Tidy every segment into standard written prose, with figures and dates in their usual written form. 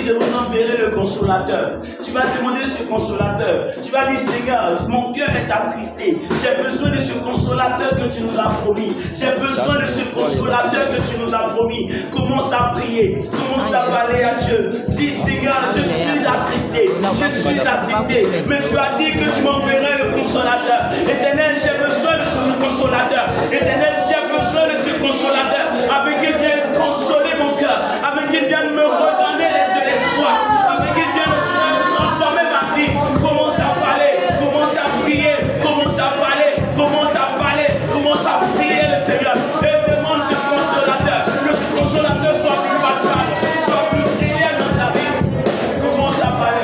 je vous enverrai le consolateur. Tu vas demander ce consolateur. Tu vas dire, Seigneur, mon cœur est attristé. J'ai besoin de ce consolateur que tu nous as promis. J'ai besoin de ce consolateur que tu nous as promis. Commence à prier. Commence à parler à Dieu. Dis, Seigneur, je suis attristé. Je suis attristé. Mais tu as dit que tu m'enverrais le consolateur. Éternel, j'ai besoin de ce consolateur. Éternel, j'ai besoin de ce consolateur. Avec qu'il vienne consoler mon cœur. Avec qu'il vienne me redonner de l'espoir. Avec qu'il vienne transformer ma vie. Commence à parler. Commence à prier. Commence à parler. Commence à parler. Commence à prier le Seigneur. Et demande ce consolateur. Que ce consolateur soit plus palpable. Soit plus réel dans ta vie. Commence à parler.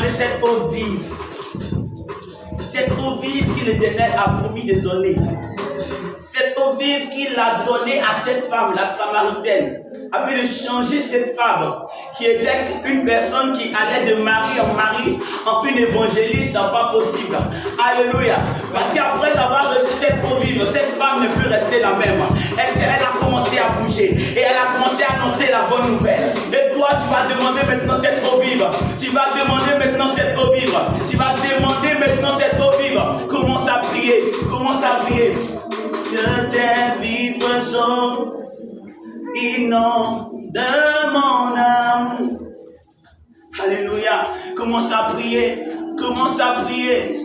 Cette eau vive. Cette eau vive que l'Éternel a promis de donner. Cette eau vive qu'il a donnée à cette femme, la Samaritaine, afin de changer cette femme qui était une personne qui allait de mari en mari en une évangéliste, c'est pas possible. Alléluia. Parce qu'après avoir reçu cette eau vive, cette femme n'est plus restée la même. Elle a commencé à bouger et elle a commencé à annoncer la bonne nouvelle. Et toi, tu vas demander maintenant cette eau vive. Tu vas demander maintenant cette eau vive. Tu vas demander maintenant cette eau vive. Commence à prier. Commence à prier. Que tes vives eaux inondent mon âme. Alléluia. Commence à prier. Commence à prier.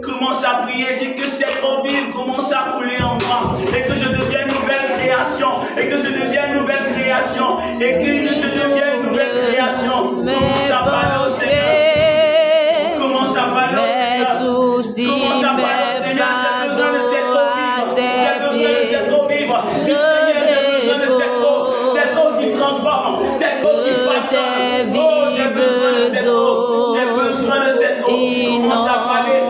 Commence à prier. Dis que cette eau vive commence à couler en moi. Et que je devienne nouvelle création. Et que je devienne nouvelle création. Et que je devienne nouvelle création. Commence à parler au Seigneur. Commence à parler au Seigneur. Commence à parler au Seigneur. J'ai besoin de cette eau vive. J'ai besoin de cette eau vive. Seigneur, j'ai besoin de cette eau. Cette eau qui transforme. Cette eau qui façonne. Oh, j'ai besoin de cette eau. J'ai besoin de cette eau. Commence à parler.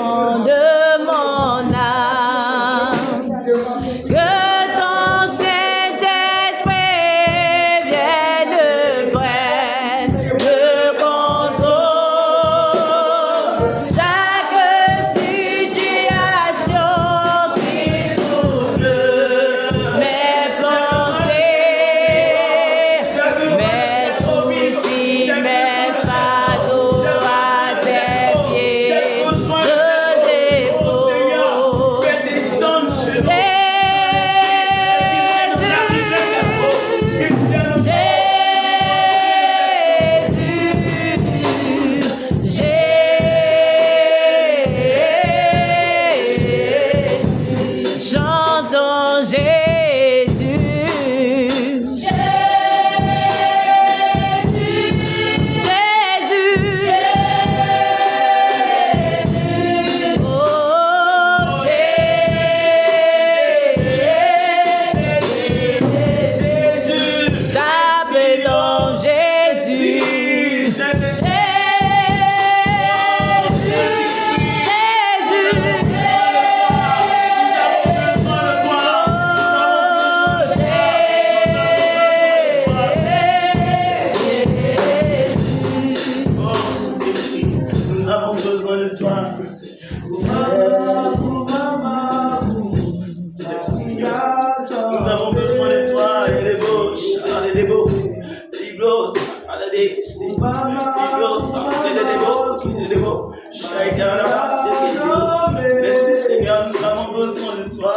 besoin de toi. Nous avons besoin de toi. Les beaux. Merci Seigneur, nous avons besoin de toi.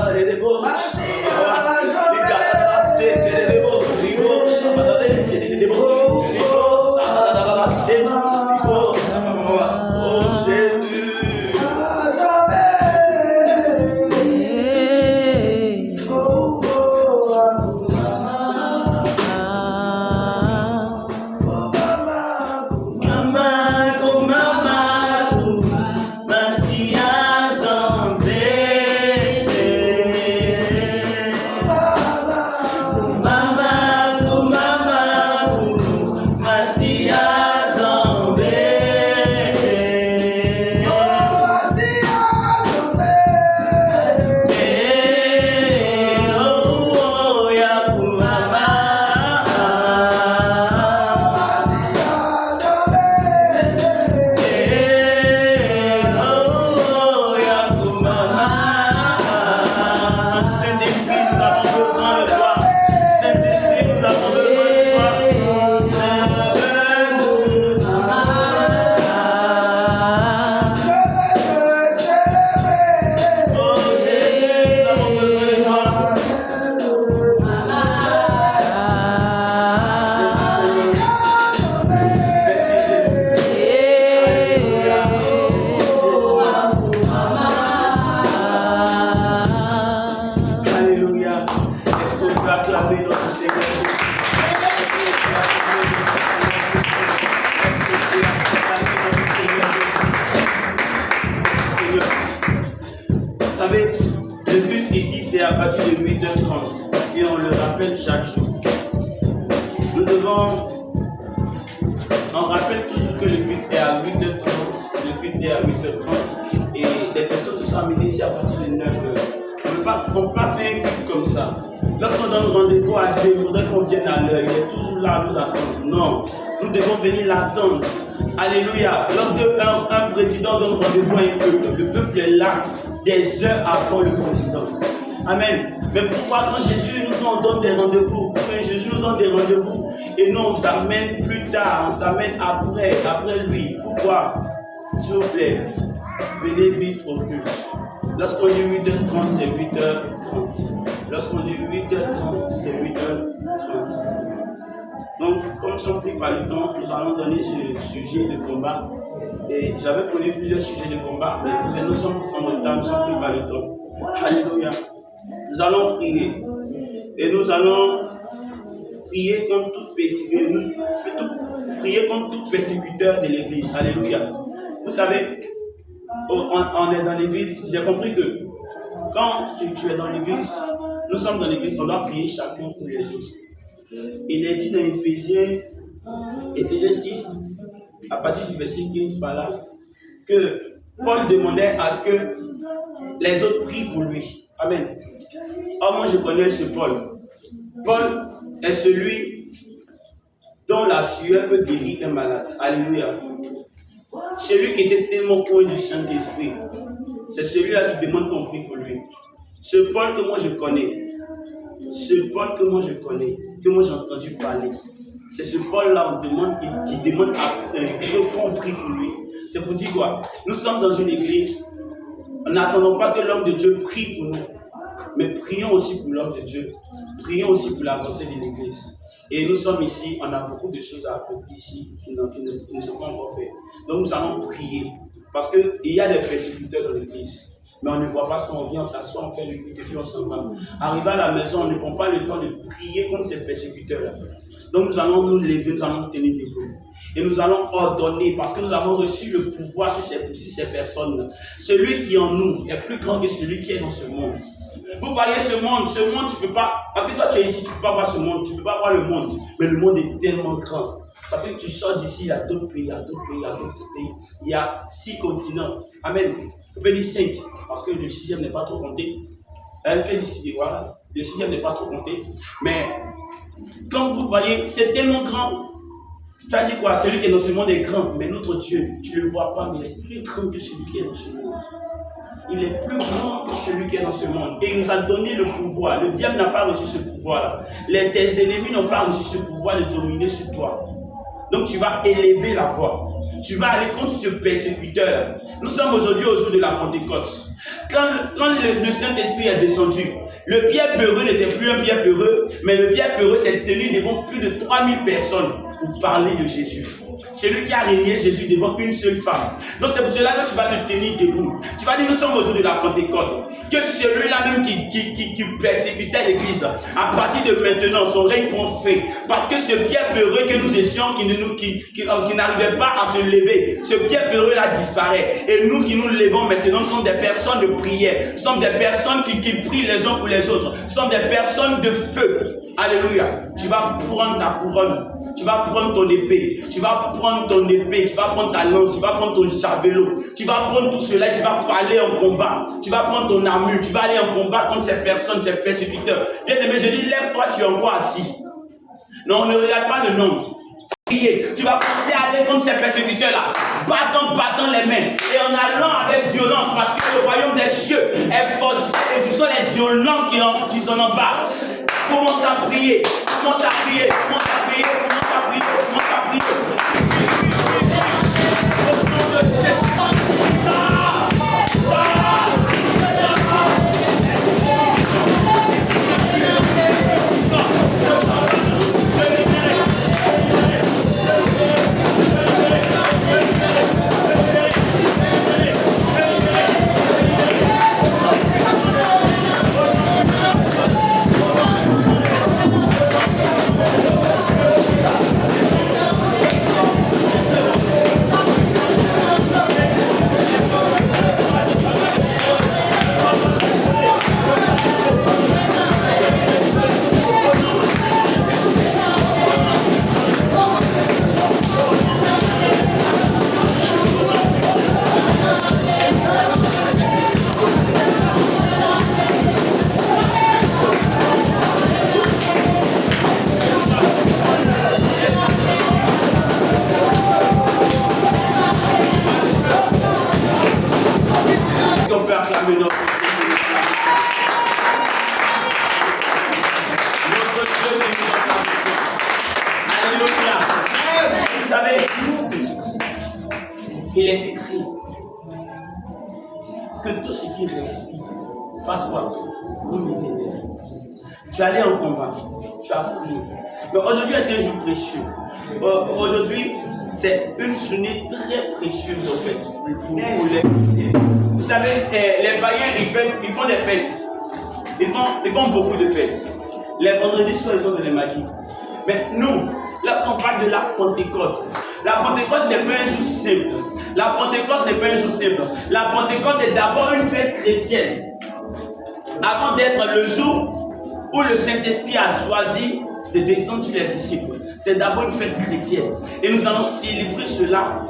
On ne peut pas faire un culte comme ça. Lorsqu'on donne rendez-vous à Dieu, il faudrait qu'on vienne à l'heure. Il est toujours là à nous attendre. Non, nous devons venir l'attendre. Alléluia. Lorsque un président donne rendez-vous à un peuple, le peuple est là des heures avant le président. Amen. Mais pourquoi quand Jésus nous donne des rendez-vous, quand Jésus nous donne des rendez-vous et nous on s'amène plus tard, on s'amène après lui. Pourquoi? S'il vous plaît, venez vite au culte. Lorsqu'on dit 8h30, c'est 8h30. Lorsqu'on dit 8h30, c'est 8h30. Donc, comme nous sommes pris par le temps, nous allons donner ce sujet de combat. Et j'avais prévu plusieurs sujets de combat, mais nous sommes en retard, nous sommes pris par le temps. Alléluia. Nous allons prier. Et nous allons prier contre tout persécuteur de l'Église. Alléluia. Vous savez, on est dans l'église, j'ai compris que quand tu es dans l'église, nous sommes dans l'église, on doit prier chacun pour les autres. Il est dit dans Éphésiens 6, à partir du verset 15 par là, que Paul demandait à ce que les autres prient pour lui. Amen. Oh, moi je connais ce Paul. Paul est celui dont la sueur peut guérir un malade. Alléluia. Celui qui était tellement proche du Saint-Esprit, c'est celui-là qui demande qu'on prie pour lui. Ce Paul que moi je connais, que moi j'ai entendu parler, c'est ce Paul-là qui demande qu'on prie pour lui. C'est pour dire quoi? Nous sommes dans une église, n'attendons pas que l'homme de Dieu prie pour nous, mais prions aussi pour l'homme de Dieu, prions aussi pour l'avancée de l'église. Et nous sommes ici, on a beaucoup de choses à accomplir ici qui ne sont pas encore faites. Donc nous allons prier. Parce qu'il y a des persécuteurs dans l'église. Mais on ne voit pas ça, on vient, on s'assoit, on fait le culte et puis on s'en va. Arrivé à la maison, on ne prend pas le temps de prier contre ces persécuteurs-là. Donc nous allons nous lever, nous allons tenir debout. Et nous allons ordonner, parce que nous avons reçu le pouvoir sur ces personnes-là. Celui qui est en nous est plus grand que celui qui est dans ce monde. Vous voyez ce monde, tu ne peux pas, parce que toi tu es ici, tu ne peux pas voir ce monde, tu ne peux pas voir le monde, mais le monde est tellement grand. Parce que tu sors d'ici, il y a d'autres pays, il y a d'autres pays, il y a 6 continents. Amen. On peut dire 5, parce que le 6e n'est pas trop compté. Voilà, le 6e n'est pas trop compté. Mais, comme vous voyez, c'est tellement grand. Tu as dit quoi? Celui qui est dans ce monde est grand, mais notre Dieu, tu ne le vois pas, mais il est plus grand que celui qui est dans ce monde. Il est plus grand que celui qui est dans ce monde. Et il nous a donné le pouvoir. Le diable n'a pas reçu ce pouvoir-là. Tes ennemis n'ont pas reçu ce pouvoir de dominer sur toi. Donc tu vas élever la voix. Tu vas aller contre ce persécuteur. Nous sommes aujourd'hui au jour de la Pentecôte. Quand le Saint-Esprit est descendu, le Pierre peureux n'était plus un Pierre peureux, mais le Pierre peureux s'est tenu devant plus de 3000 personnes pour parler de Jésus. C'est lui qui a régné Jésus devant une seule femme. Donc c'est pour cela que tu vas te tenir debout. Tu vas dire, nous sommes au jour de la Pentecôte. Que celui-là même qui persécutait l'Église, à partir de maintenant, son règne prend fin. Parce que ce Pierre peureux que nous étions, qui n'arrivait pas à se lever, ce Pierre peureux-là disparaît. Et nous qui nous levons maintenant, nous sommes des personnes de prière. Nous sommes des personnes qui prient les uns pour les autres. Nous sommes des personnes de feu. Alléluia. Tu vas prendre ta couronne. Tu vas prendre ton épée. Tu vas prendre ton épée. Tu vas prendre ta lance. Tu vas prendre ton javelot. Tu vas prendre tout cela. Tu vas aller en combat. Tu vas prendre ton armure. Tu vas aller en combat contre ces personnes, ces persécuteurs. Bien aimé, je dis, lève-toi, tu es encore assis. Non, ne regarde pas le nom. Tu vas commencer à aller contre ces persécuteurs-là, battant les mains et en allant avec violence, parce que le royaume des cieux est forcé et ce sont les violents qui sont en bas. Commence à prier, commence à prier, commence à prier, commence à prier, commence à prier. Au nom de Jésus. Il est écrit que tout ce qui respire fasse quoi? L'éternel. Tu es allé en combat, tu as prié. Donc aujourd'hui est un jour précieux. Aujourd'hui, c'est une journée très précieuse en fait pour les chrétiens. Vous savez, les païens, ils font des fêtes. Ils font beaucoup de fêtes. Les vendredis soirs, ils sont dans les maquis. Mais nous, lorsqu'on parle de la Pentecôte n'est pas un jour simple. La Pentecôte n'est pas un jour simple. La Pentecôte est d'abord une fête chrétienne. Avant d'être le jour où le Saint-Esprit a choisi de descendre sur les disciples. C'est d'abord une fête chrétienne. Et nous allons célébrer cela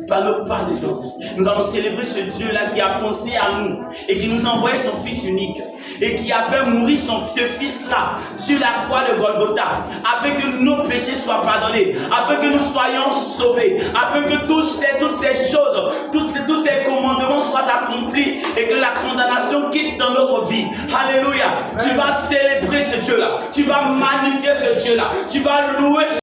par le pas des gens. Nous allons célébrer ce Dieu-là qui a pensé à nous et qui nous a envoyé son Fils unique et qui a fait mourir ce Fils-là sur la croix de Golgotha afin que nos péchés soient pardonnés, afin que nous soyons sauvés, afin que toutes ces choses, tous ces commandements soient accomplis et que la condamnation quitte dans notre vie. Alléluia. Tu vas célébrer ce Dieu-là. Tu vas magnifier ce Dieu-là. Tu vas louer ce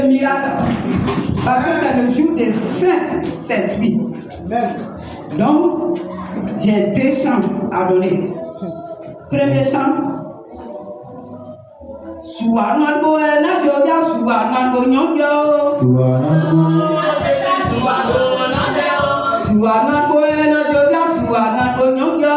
miracles. Parce que c'est le jour des saints esprits. Donc, j'ai 2 chants à donner. Premier chant. Suwanan boena Josia suwanan bonyokyo. Suwanan boena Josia suwanan bonyokyo.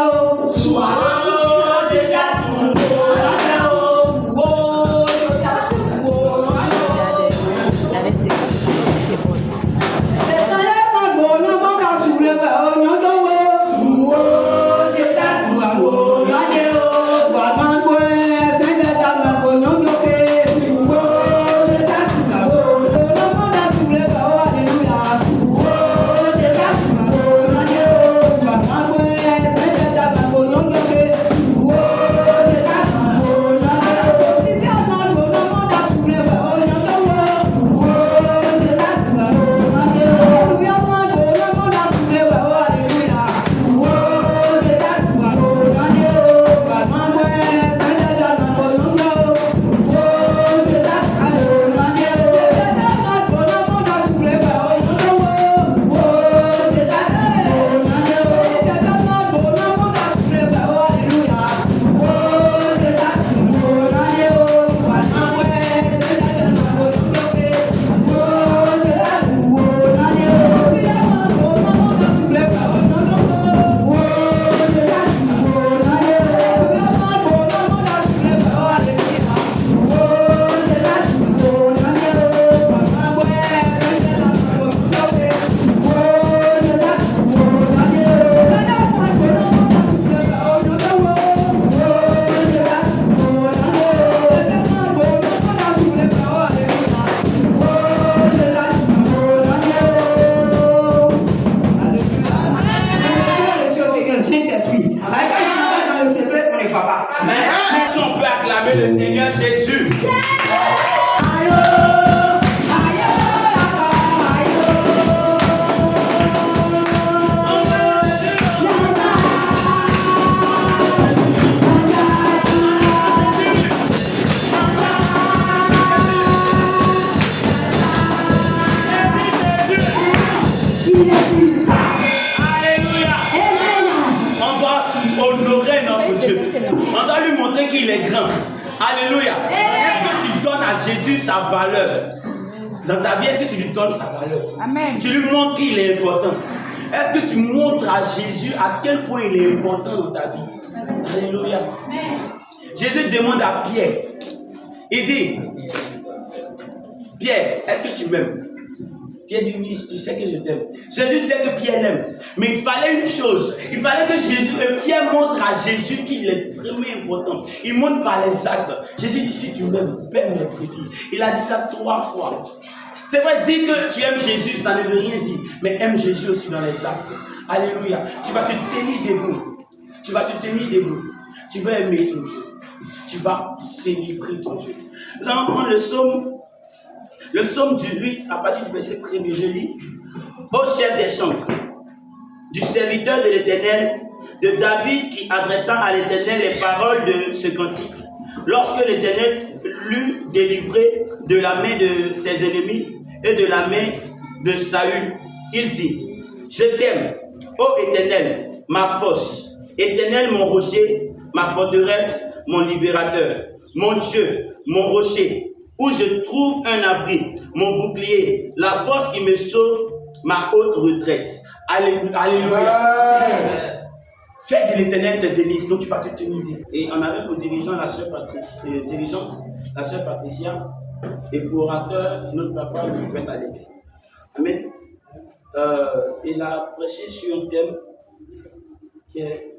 Est-ce qu'on peut acclamer le Seigneur Jésus? On doit lui montrer qu'il est grand. Alléluia. Est-ce que tu donnes à Jésus sa valeur? Dans ta vie, est-ce que tu lui donnes sa valeur? Amen. Tu lui montres qu'il est important. Est-ce que tu montres à Jésus à quel point il est important dans ta vie? Alléluia. Jésus demande à Pierre. Il dit, Pierre, est-ce que tu m'aimes? Pierre dit, oui, tu sais que je t'aime. Jésus sait que Pierre l'aime. Mais il fallait une chose. Il fallait que Pierre montre à Jésus qu'il est vraiment important. Il montre par les actes. Jésus dit, si tu m'aimes, paie mes brebis. Il a dit ça 3 fois. C'est vrai, dire que tu aimes Jésus, ça ne veut rien dire. Mais aime Jésus aussi dans les actes. Alléluia. Tu vas te tenir debout. Tu vas te tenir debout. Tu vas aimer ton Dieu. Tu vas célébrer ton Dieu. Nous allons prendre le psaume 18, à partir du verset 1er, je lis. Ô chef des chantres, du serviteur de l'Éternel, de David qui adressa à l'Éternel les paroles de ce cantique. Lorsque l'Éternel l'eut délivré de la main de ses ennemis et de la main de Saül, il dit, je t'aime, ô Éternel, ma force, Éternel mon rocher, ma forteresse, mon libérateur, mon Dieu, mon rocher, où je trouve un abri, mon bouclier, la force qui me sauve, ma haute retraite. Alléluia. Fais de l'Éternel tes délices, donc tu vas te tenir. Et on avait pour dirigeant la sœur Patricia, et pour orateur notre papa, le prophète Alex. Amen. Il a prêché sur un thème qui est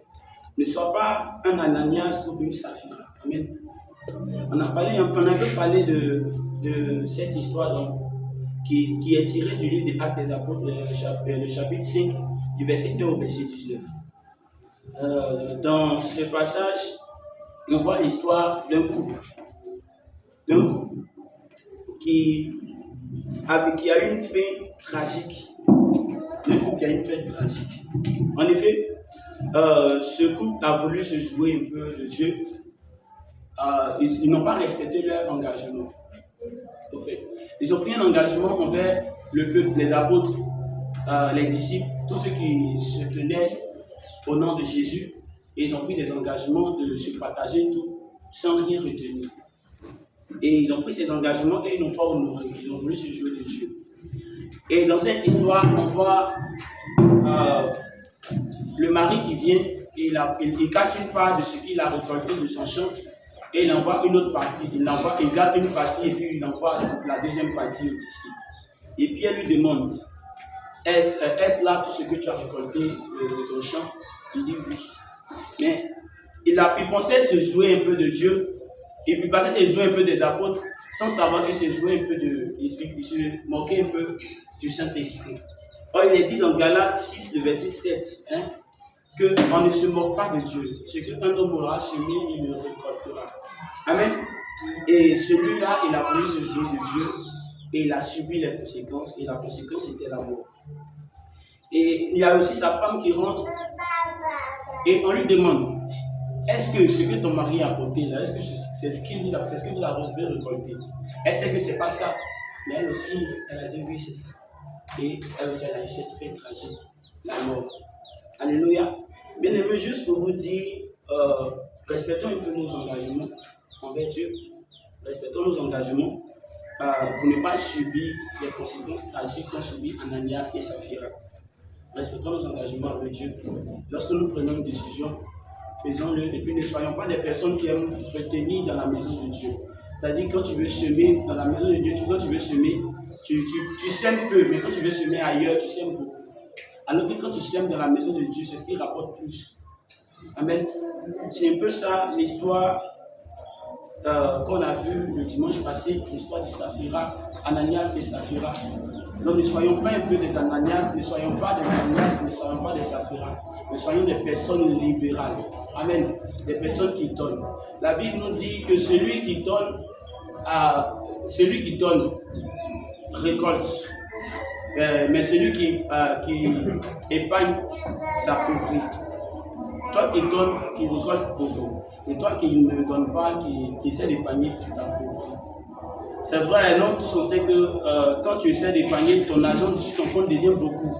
ne sois pas un Ananias ou une Saphira. Amen. On a un peu parlé de cette histoire qui est tirée du livre des Actes des Apôtres, le chapitre 5, du verset 2 au verset 19. Dans ce passage, on voit l'histoire d'un couple qui a une fin tragique. En effet, ce couple a voulu se jouer un peu de Dieu. Ils n'ont pas respecté leur engagement. Au fait, ils ont pris un engagement envers le peuple, les apôtres, les disciples, tous ceux qui se tenaient au nom de Jésus. Et ils ont pris des engagements de se partager tout sans rien retenir. Et ils ont pris ces engagements et ils n'ont pas honoré. Ils ont voulu se jouer de Dieu. Et dans cette histoire, on voit le mari qui vient et il cache une part de ce qu'il a récolté de son champ et il envoie une autre partie. Il garde une partie et puis il envoie la deuxième partie au disciple. Et Pierre lui demande, est-ce là tout ce que tu as récolté de ton champ? Il dit oui. Mais il pensait se jouer un peu de Dieu et puis passer se jouer un peu des apôtres sans savoir qu'il se jouait un peu il se moquait un peu du Saint-Esprit. Or, il est dit dans Galates 6, le verset 7, qu'on ne se moque pas de Dieu. Ce qu'un homme aura semé, il le récoltera. Amen. Et celui-là, il a voulu se jouer de Dieu et il a subi les conséquences. Et la conséquence, c'était la mort. Et il y a aussi sa femme qui rentre et on lui demande, est-ce que ce que ton mari a apporté là, est-ce que c'est ce que vous avez récolté? Elle sait que ce n'est pas ça. Mais elle aussi, elle a dit oui, c'est ça. Et elle aussi, elle a eu cette fin tragique, la mort. Alléluia. Bien aimé, juste pour vous dire, respectons un peu nos engagements envers Dieu. Respectons nos engagements pour ne pas subir les conséquences tragiques qu'ont subi Ananias et Saphira. Respectons nos engagements avec Dieu. Lorsque nous prenons une décision, faisons-le et puis ne soyons pas des personnes qui aiment retenir dans la maison de Dieu. C'est-à-dire quand tu veux semer dans la maison de Dieu, quand tu veux semer, tu sèmes peu, mais quand tu veux semer ailleurs, tu sèmes beaucoup. Alors que quand tu sèmes dans la maison de Dieu, c'est ce qui rapporte plus. Amen. C'est un peu ça l'histoire qu'on a vue le dimanche passé, l'histoire de Saphira, Ananias et Saphira. Donc ne soyons pas un peu des Ananias, ne soyons pas des Ananias, ne soyons pas des Saphira, mais soyons des personnes libérales. Amen. Des personnes qui donnent. La Bible nous dit que celui qui donne récolte. Mais celui qui épargne s'appauvrit. Toi qui donnes, qui récolte beaucoup. Et toi qui ne donnes pas, qui essaie d'épargner, tu t'appauvris. C'est vrai, non, tous on sait que quand tu essaies d'épargner, ton argent sur ton compte devient beaucoup.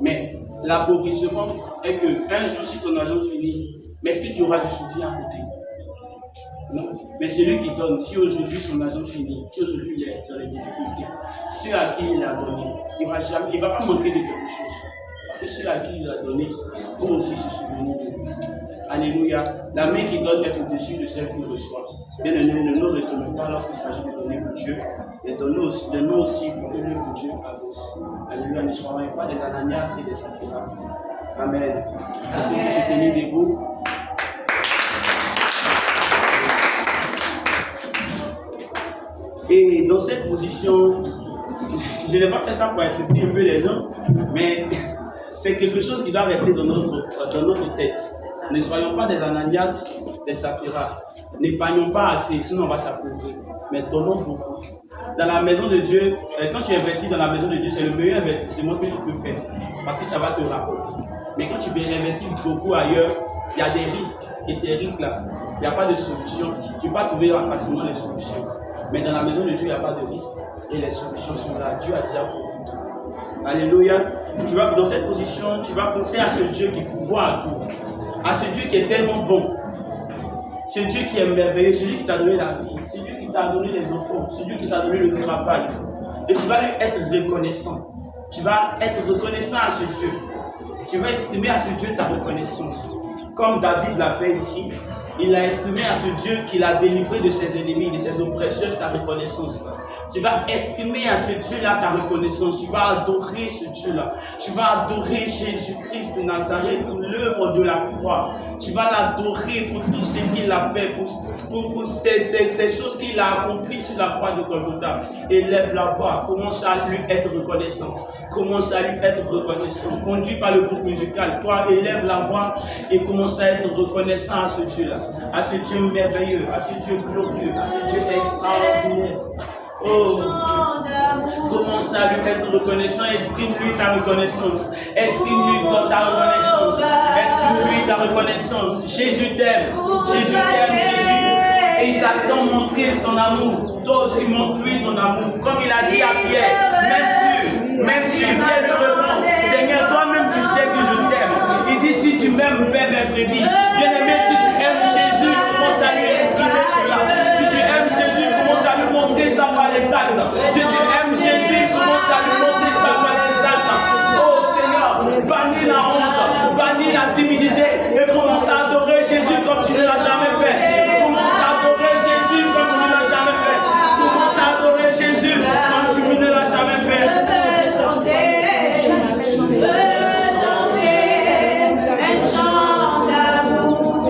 Mais l'appauvrissement est que un jour, si ton argent finit, mais est-ce que tu auras du soutien à côté? Non. Mais celui qui donne, si aujourd'hui son argent finit, si aujourd'hui il est dans les difficultés, ceux à qui il a donné, il ne va pas manquer de quelque chose. Parce que ceux à qui il a donné, il faut aussi se souvenir de lui. Alléluia. La main qui donne est au-dessus de celle qui reçoit. Bien aimé, ne nous retournons pas lorsqu'il s'agit de donner pour Dieu, et donnons aussi pour que l'œuvre de Dieu avance. Alléluia. Ne soyons pas des Ananias et des Saphira. Amen. Est-ce que vous se tenez debout? Et dans cette position, je n'ai pas fait ça pour attrister un peu les gens, mais c'est quelque chose qui doit rester dans notre tête. Ne soyons pas des Ananias, des Saphira. N'épargnons pas assez, sinon on va s'appauvrir. Mais donnons beaucoup. Dans la maison de Dieu, quand tu investis dans la maison de Dieu, c'est le meilleur investissement que tu peux faire. Parce que ça va te rapporter. Mais quand tu investis beaucoup ailleurs, il y a des risques. Et ces risques-là, il n'y a pas de solution. Tu ne peux pas trouver facilement les solutions. Mais dans la maison de Dieu, il n'y a pas de risque. Et les solutions sont là. Dieu a déjà pourvu tout. Alléluia. Dans cette position, tu vas penser à ce Dieu qui pourvoit à tout. À ce Dieu qui est tellement bon. Ce Dieu qui est merveilleux. Celui qui t'a donné la vie. Ce Dieu qui t'a donné les enfants. Ce Dieu qui t'a donné le travail. Et tu vas lui être reconnaissant. Tu vas être reconnaissant à ce Dieu. Tu vas exprimer à ce Dieu ta reconnaissance. Comme David l'a fait ici. Il a exprimé à ce Dieu qu'il a délivré de ses ennemis, de ses oppresseurs, sa reconnaissance. Tu vas exprimer à ce Dieu-là ta reconnaissance. Tu vas adorer ce Dieu-là. Tu vas adorer Jésus-Christ de Nazareth pour l'œuvre de la croix. Tu vas l'adorer pour tout ce qu'il a fait, pour ces choses qu'il a accomplies sur la croix de Golgotha. Élève la voix, commence à lui être reconnaissant. Commence à lui être reconnaissant. Conduit par le groupe musical, toi élève la voix et commence à être reconnaissant à ce Dieu-là, à ce Dieu merveilleux, à ce Dieu glorieux, à ce Dieu extraordinaire. Oh, commence à lui être reconnaissant, exprime-lui ta reconnaissance, exprime-lui ta reconnaissance, exprime-lui ta reconnaissance. Jésus t'aime, Jésus t'aime, Jésus. Et il t'a tant montré son amour. Toi aussi, montre-lui ton amour. Comme il a dit à Pierre, même tu, Pierre lui répond, Seigneur, toi-même tu sais que je t'aime. Il dit, si tu m'aimes, paie mes brebis. Bien-aimé, si tu aimes Jésus, commence à lui exprimer cela. Si tu aimes Jésus, commence à lui montrer ça par les actes. Si tu aimes Jésus, commence à lui montrer ça par les actes. Oh Seigneur, bannis la honte, bannis la timidité et commence à adorer Jésus comme tu ne l'as jamais fait. Commence à adorer Jésus comme tu ne l'as jamais fait. Commence à adorer Jésus comme tu ne l'as jamais fait. Je veux chanter un chant d'amour.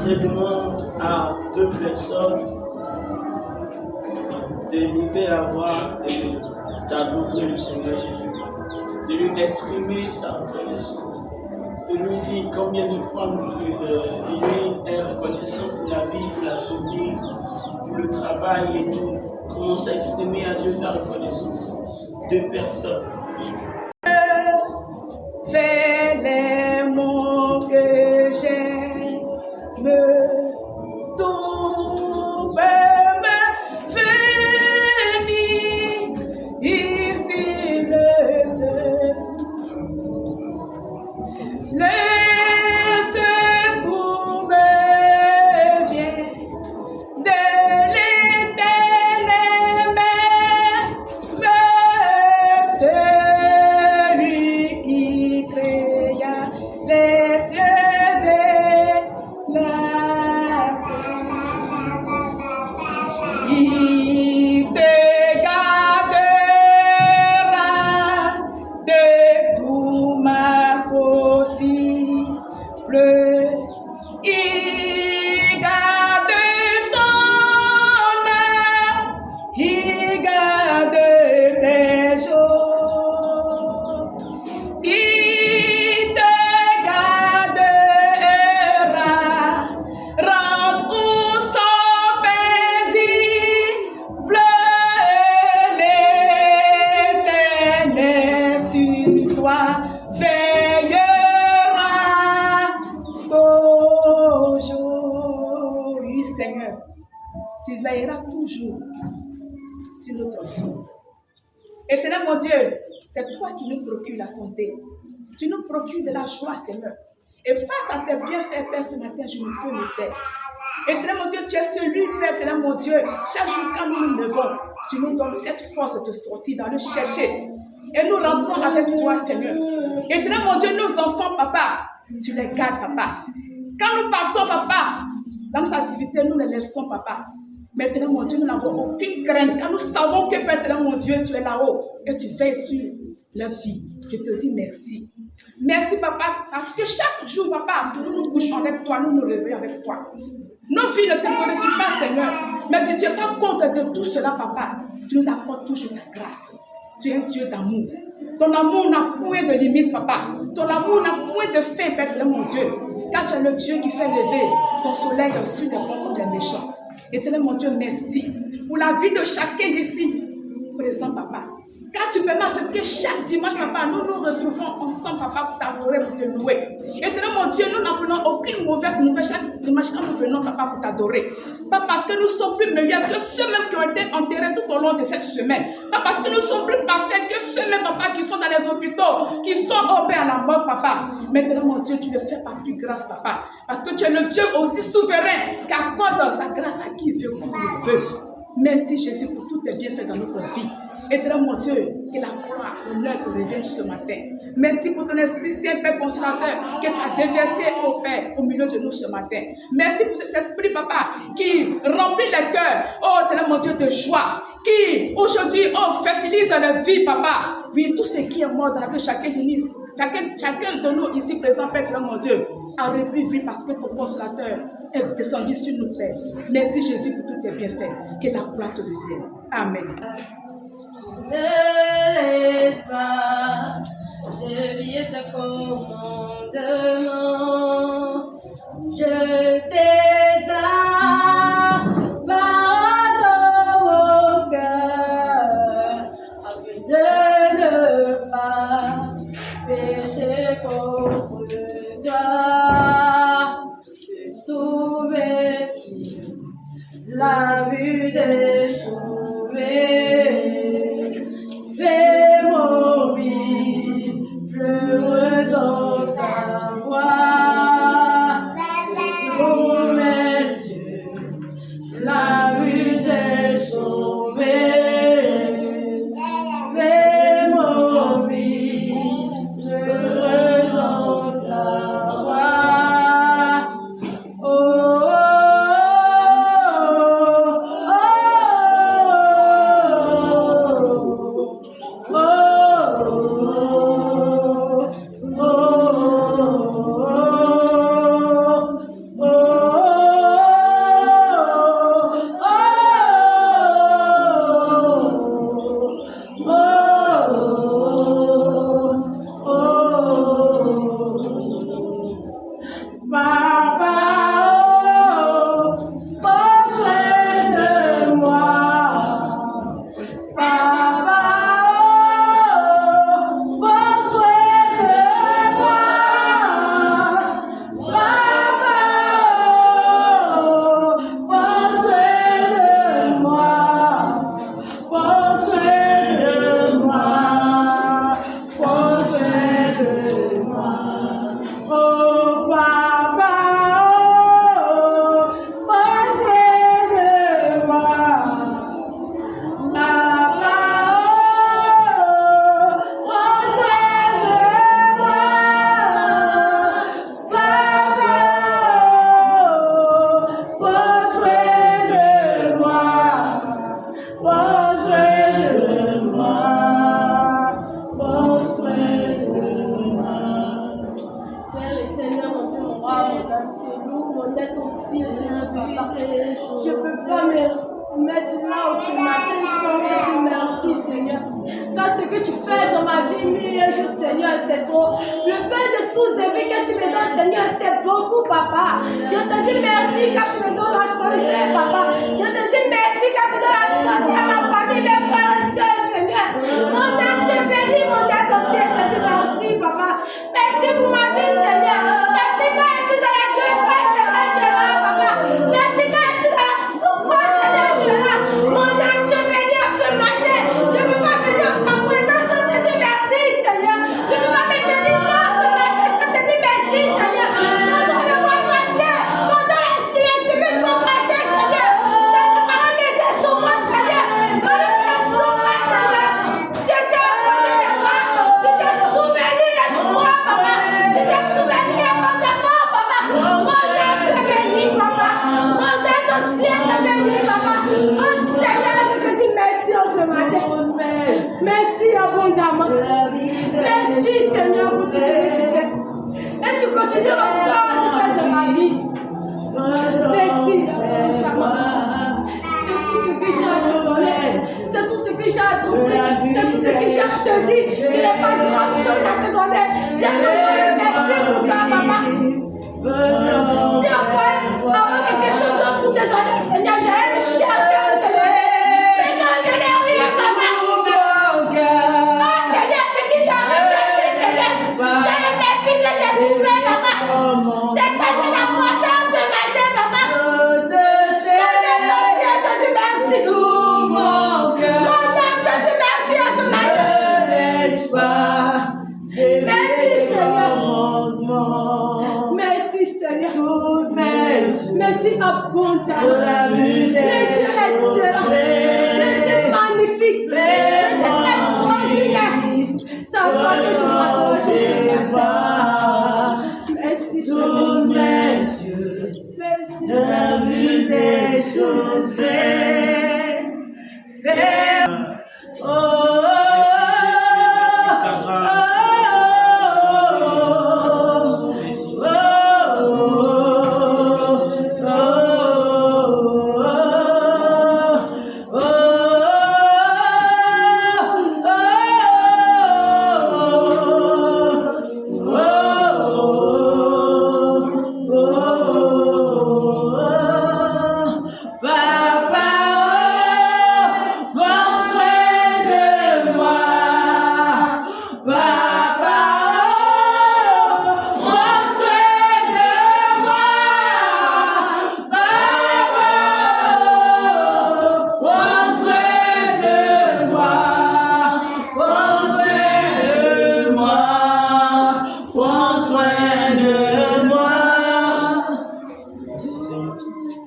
Je demande à 2 personnes de lever la voix et d'adorer le Seigneur Jésus, de lui exprimer sa reconnaissance, de lui dire combien de fois lui est reconnaissant pour la vie, pour la santé, pour le travail et tout. Commence à exprimer à Dieu ta reconnaissance. 2 personnes. Fais les mots que j'aime, tout peut me venir ici le secours me vient de l'Éternel, celui qui créa les cieux et la terre. Il te gardera de tout mal possible. Il garde ton âme, il garde tes jours. Il te gardera, rentre où sont paisibles l'Éternel sur toi veillera toujours. Oui, Seigneur, tu veilleras toujours sur notre vie. Éternel mon Dieu, c'est toi qui nous procures la santé. Tu nous procures de la joie, Seigneur. Et face à tes bienfaits, Père, ce matin, je ne peux me taire. Éternel mon Dieu, tu es celui, Père, éternel mon Dieu. Chaque jour, quand nous nous levons, tu nous donnes cette force de sortir, d'aller chercher. Et nous rentrons avec toi, Seigneur. Éternel mon Dieu, nos enfants, papa, tu les gardes, papa. Quand nous partons, papa, dans nos activités, nous les laissons, papa. Mais éternel mon Dieu, nous n'avons aucune crainte. Quand nous savons que, Père, éternel mon Dieu, tu es là-haut et tu veilles sur leur vie. Je te dis merci. Merci, papa, parce que chaque jour, papa, nous nous couchons avec toi, nous nous réveillons avec toi. Nos vies ne te glorifient pas, Seigneur. Mais tu ne tiens pas compte de tout cela, papa. Tu nous accordes toujours ta grâce. Tu es un Dieu d'amour. Ton amour n'a point de limite, papa. Ton amour n'a point de fin, Père, éternel mon Dieu. Car tu es le Dieu qui fait lever ton soleil sur les bons comme les méchants. Éternel mon Dieu, merci pour la vie de chacun d'ici présent, papa. Car tu permets à ce que chaque dimanche, papa, nous nous retrouvons ensemble, papa, pour t'adorer, pour te louer. Éternel mon Dieu, nous n'apprenons aucune mauvaise nouvelle chaque dimanche quand nous venons, papa, pour t'adorer. Pas parce que nous sommes plus meilleurs que ceux-mêmes qui ont été enterrés tout au long de cette semaine. Pas parce que nous sommes plus parfaits que ceux-mêmes, papa, qui sont dans les hôpitaux, qui sont au Père à la mort, papa. Maintenant, mon Dieu, tu ne fais pas plus grâce, papa. Parce que tu es le Dieu aussi souverain qui accorde sa grâce à qui veut, comme il veut. Merci, Jésus, pour tous tes bienfaits dans notre vie. Éternel mon Dieu, que la gloire, l'honneur te revienne ce matin. Merci pour ton Esprit Saint, Père consolateur, que tu as déversé, au Père, au milieu de nous ce matin. Merci pour cet Esprit, papa, qui remplit les cœurs, oh éternel mon Dieu, de joie, qui aujourd'hui, oh, fertilise la vie, papa. Oui, tout ce qui est mort dans la vie, chacun de nous ici présents, Père, éternel mon Dieu, a repris vie parce que ton consolateur est descendu sur nous, Père. Merci Jésus pour tous tes bienfaits. Que la gloire te revienne. Amen. Ne laisse pas dévier tes commandements. Je sais ta parole dans mon cœur, afin de ne pas pécher contre toi. De trouver sur la vue d'échouer. Fais mon vie, pleure dans ta voix. mon être entier, papa. Je ne peux pas me mettre là ce matin sans te dire merci, Seigneur. Car ce que tu fais dans ma vie, nuit et jour, Seigneur, c'est trop. Le peu de sous de vie que tu me donnes, Seigneur, c'est beaucoup, papa. Je te dis merci quand tu me donnes la santé, papa. Je te dis merci quand tu donnes la santé à ma famille, mes frères et sœurs, Seigneur. Mon âme te bénit, mon être entier, je te dis merci, papa. Merci pour ma vie, Seigneur. Merci quand je suis dans la détresse, Seigneur, tu es là, papa. Merci quand je suis dans la souffrance, Seigneur, tu es là. Mon âme te bénit ce matin. Je ne peux pas venir en ta présence sans te dire merci, Seigneur. Je ne peux pas me tenir là ce matin sans te dire merci, Seigneur. Pendant le mois passé, pendant les semaines qu'on passait, Seigneur. Cette parole était souffrance, Seigneur. Pendant la souffrance, Seigneur. Tu t'es apporté les bras. Tu t'es souvenu de toi, papa. Tu t'es souvenu de ton enfant, papa. Mon âme te bénit, papa. Mon âme entier te bénit, papa. Oh Seigneur, je te dis merci en ce matin. Merci abondamment. Merci Seigneur pour tout ce que tu fais. Et tu continues encore à te faire de ma vie. Merci. C'est tout ce que j'ai à te donner. C'est tout ce que j'ai à t'offrir. C'est tout ce que j'ai à te dire. Je n'ai pas de grande chose à te donner. J'ai seulement le merci pour toi, papa. Si encore avoir quelque chose d'autre pour te donner, Seigneur, je vais le chercher pour te donner. Mais non, je n'ai rien quand même. Oh Seigneur, ce que j'ai recherché, Seigneur, c'est le merci que j'ai trouvé, papa. C'est ça que j'ai apporté en ce matin, papa. Je ne te dis merci. Mon âme te dit merci en ce matin. Merci Seigneur. Merci Seigneur. Merci abondamment. Le Dieu excellent. Le Dieu magnifique. Le Dieu extraordinaire. C'est à toi que je dois Seigneur. Merci Seigneur. Merci Seigneur. Des choses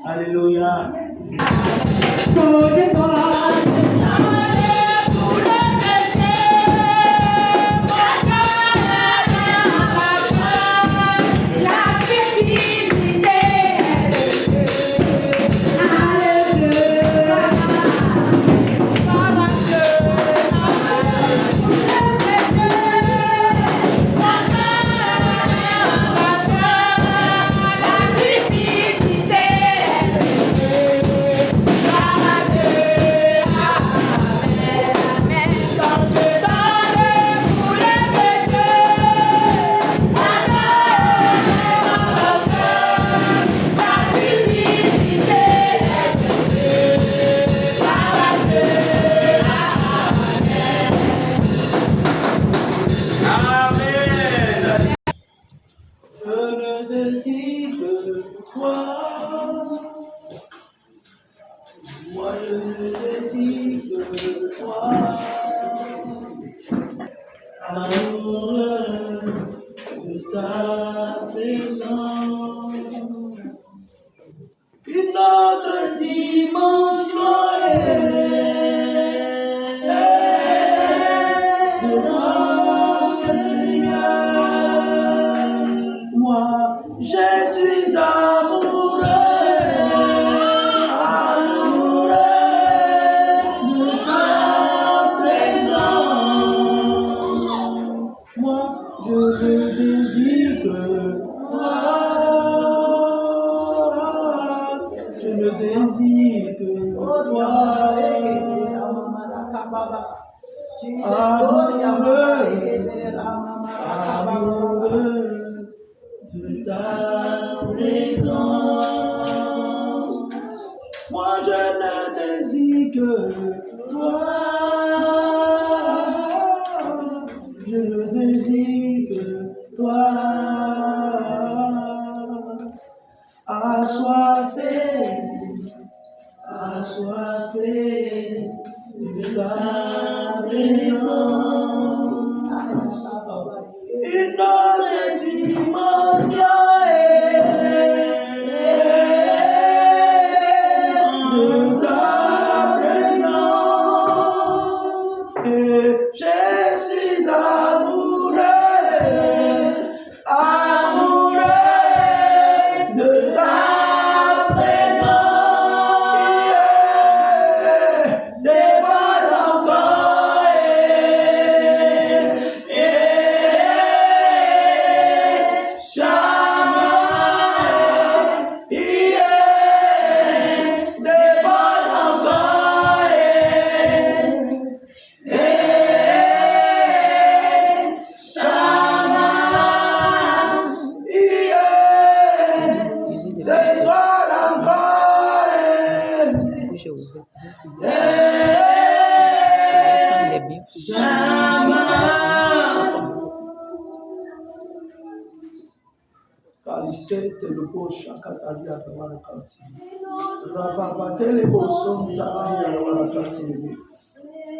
Alléluia. Moi je ne désire que toi, amoureux de ta présence. Une autre dimension de grâce, Seigneur. Moi, je suis amoureux. Je ne désire que toi. présence. Moi je ne désire que toi. Je ne désire que toi. Assoiffé de ta présence. Une autre dimension de ta présence. Et je suis amoureux de ta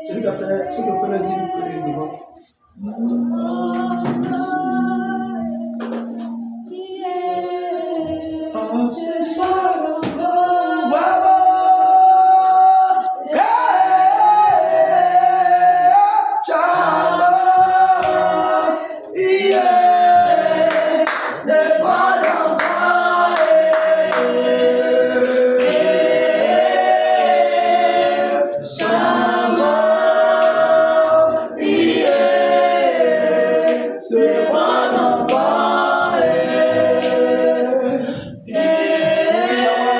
Celui qui a fait le dîme pour les devant. Ce soir encore. Yeah.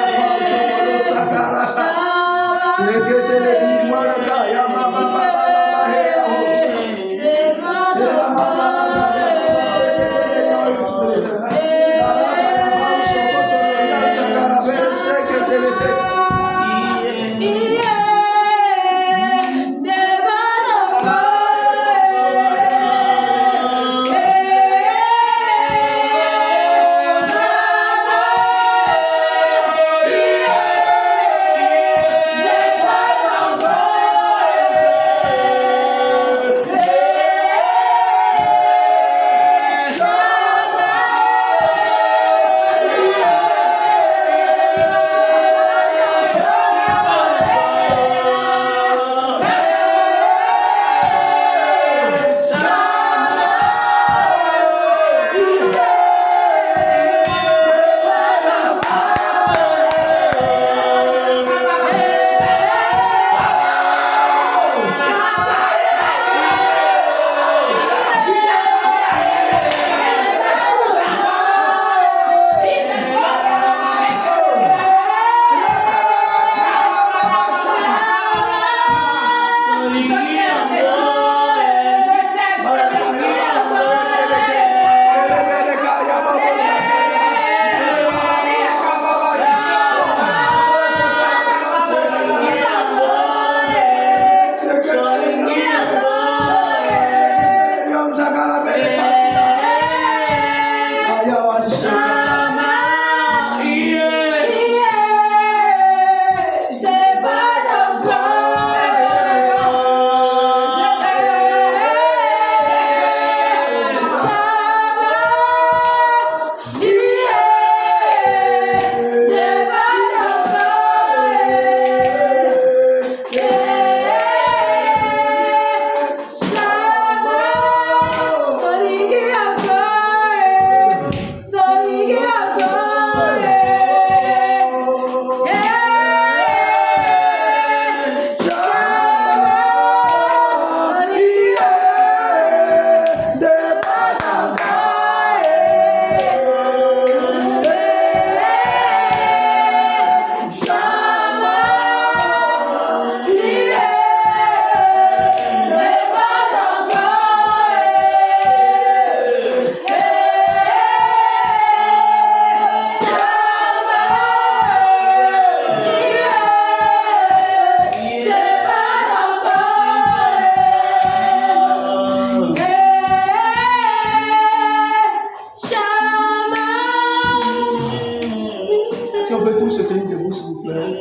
se tenir debout, s'il vous plaît.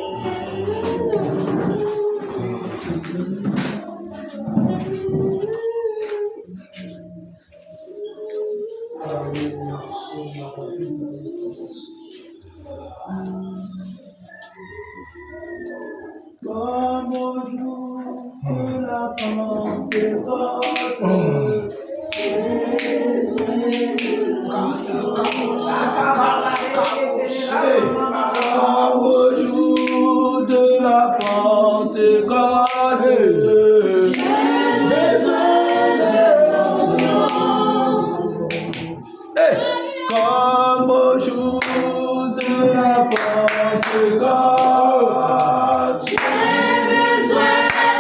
Comme au jour de la Pentecôte, comme au jour de la Pentecôte, comme au jour de la Pentecôte, j'ai besoin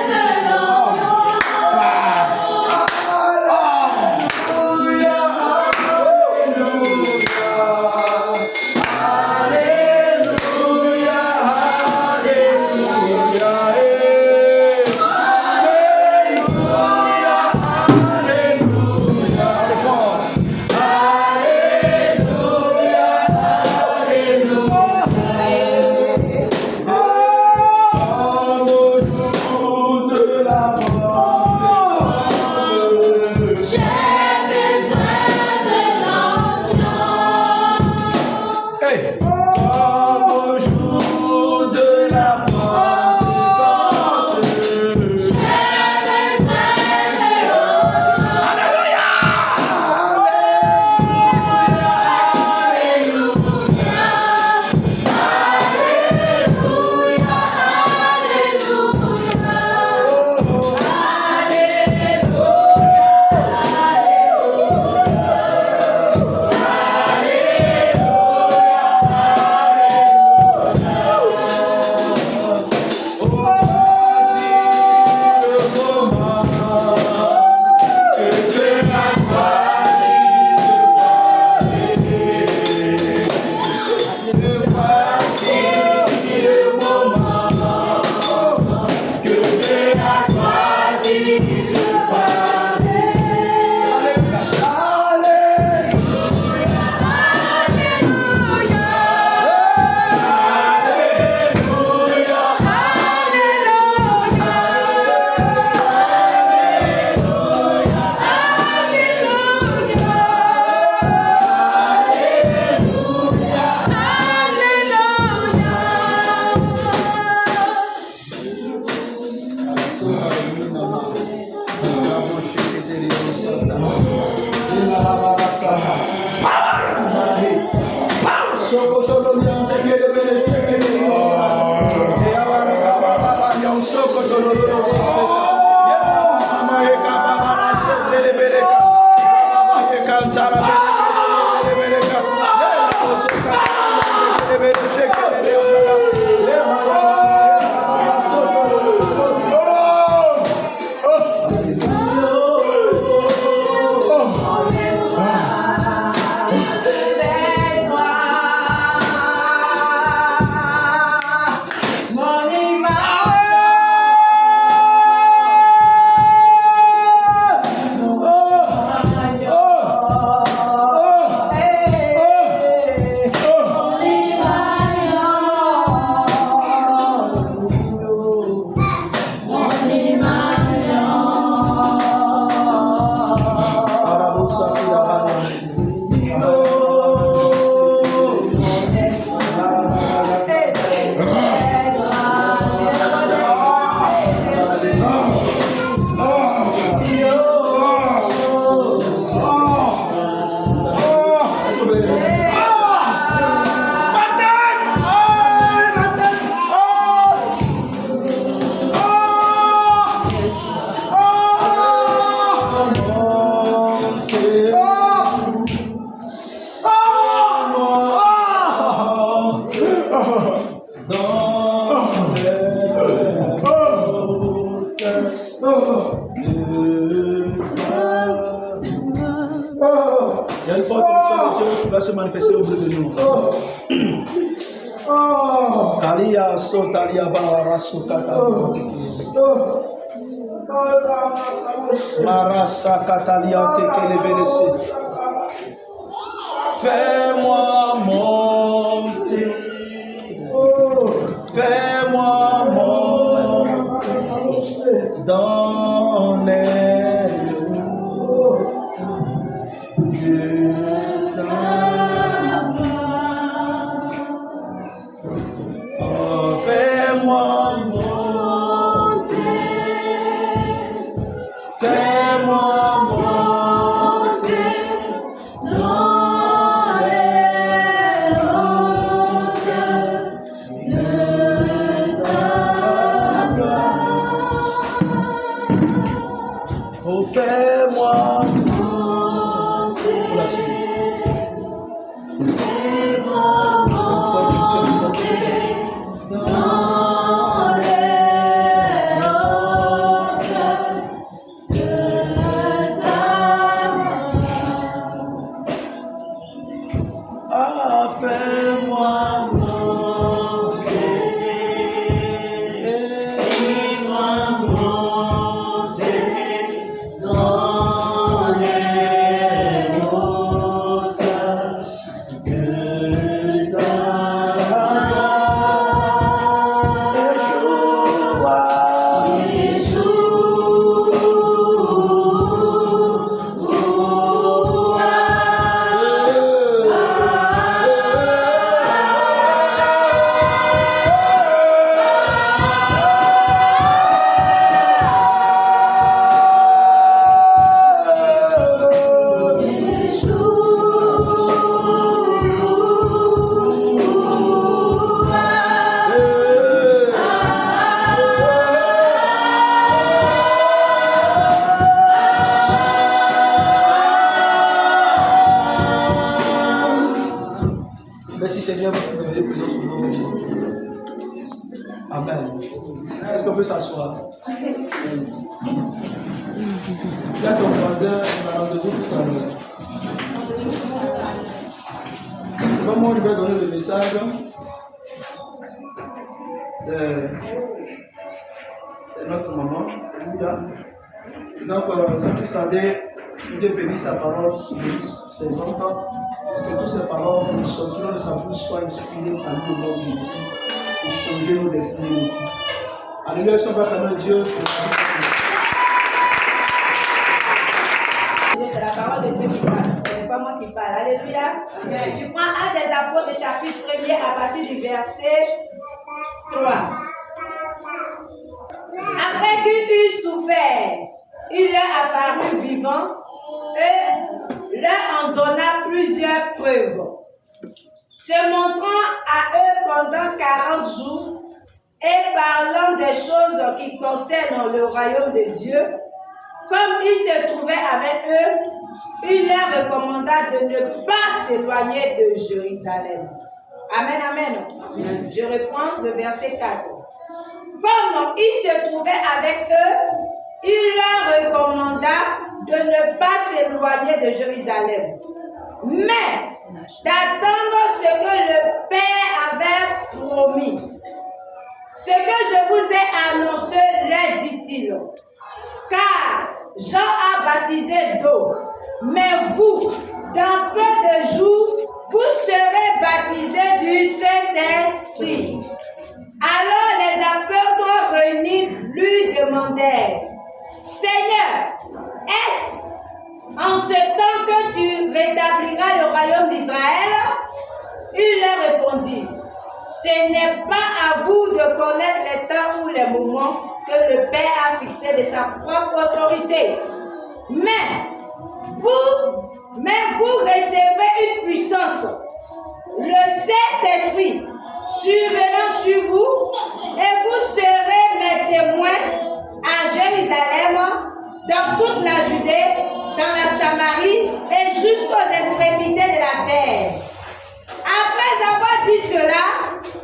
de l'onction. Alléluia, alléluia, alléluia, Se manifester au bout de nous. Talia sotalia bawara sukata. Marasa katalia tekele belese. Fais-moi monter Seigneur pour merveiller présence au nom de Jésus. Amen. Est-ce qu'on peut s'asseoir? Il y a ton voisin, on a rendez-vous tout à l'heure. Comment on lui va donner le message? C'est notre maman. Alléluia. Donc, sans plus tarder, Dieu bénisse sa parole, c'est longtemps. Que toutes ces paroles qui sortiront de sa bouche soient inspirées par nous au nom de Jésus et changer nos destinées. Alléluia. Est-ce qu'on va faire Dieu? C'est la parole de Dieu qui passe, ce n'est pas moi qui parle. Alléluia. Amen. Tu prends un des apôtres, le chapitre 1er, à partir du verset 3. Après qu'il eut souffert, il leur apparut vivant et leur en donna plusieurs preuves, se montrant à eux pendant 40 jours et parlant des choses qui concernent le royaume de Dieu. Comme il se trouvait avec eux, il leur recommanda de ne pas s'éloigner de Jérusalem. Amen, amen. Je reprends le verset 4. Comme il se trouvait avec eux, il leur recommanda de ne pas s'éloigner de Jérusalem, mais d'attendre ce que le Père avait promis. Ce que je vous ai annoncé, leur dit-il, car Jean a baptisé d'eau, mais vous, dans peu de jours, vous serez baptisés du Saint-Esprit. Alors les apôtres réunis lui demandèrent, Seigneur, est-ce en ce temps que tu rétabliras le royaume d'Israël? Il leur répondit, ce n'est pas à vous de connaître les temps ou les moments que le Père a fixé de sa propre autorité. Mais vous recevez une puissance, le Saint-Esprit, survenant sur vous, et vous serez mes témoins à Jérusalem, dans toute la Judée, dans la Samarie et jusqu'aux extrémités de la terre. Après avoir dit cela,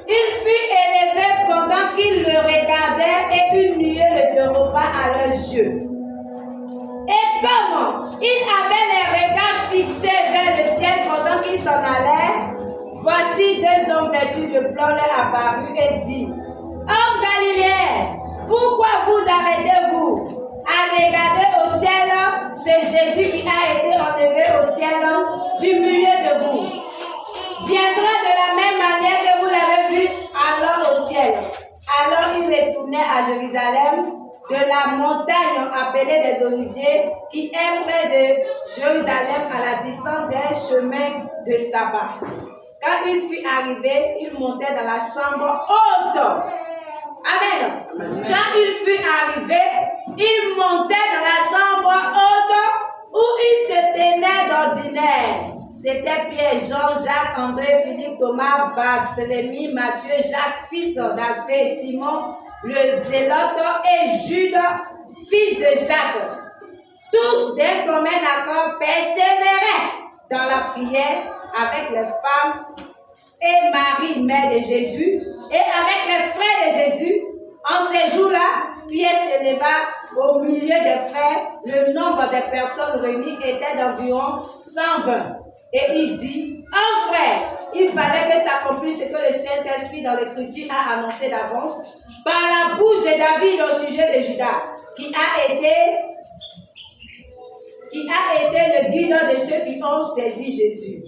il fut élevé pendant qu'ils le regardaient et une nuée le déroba à leurs yeux. Et comme il avait les regards fixés vers le ciel pendant qu'ils s'en allaient, voici 2 hommes vêtus de blanc leur apparurent et dit, Hommes Galiléens, pourquoi vous arrêtez-vous à regarder au ciel? C'est Jésus qui a été enlevé au ciel du milieu de vous. Viendra de la même manière que vous l'avez vu alors au ciel. Alors il retournait à Jérusalem de la montagne appelée des Oliviers qui est près de Jérusalem à la distance d'un chemin de sabbat. Quand il fut arrivé, il montait dans la chambre haute. Amen. Quand il fut arrivé, il montait dans la chambre haute où il se tenait d'ordinaire. C'était Pierre, Jean, Jacques, André, Philippe, Thomas, Barthélemy, Matthieu, Jacques, fils d'Alphée, Simon, le Zélote et Jude, fils de Jacques. Tous d'un commun accord persévéraient dans la prière avec les femmes et Marie, mère de Jésus, et avec les frères de Jésus. En ces jours-là, Pierre s'éleva au milieu des frères. Le nombre de personnes réunies était d'environ 120. Et il dit, en frère, il fallait que s'accomplisse ce que le Saint-Esprit dans l'Écriture a annoncé d'avance par la bouche de David au sujet de Judas, qui a été le guide de ceux qui ont saisi Jésus.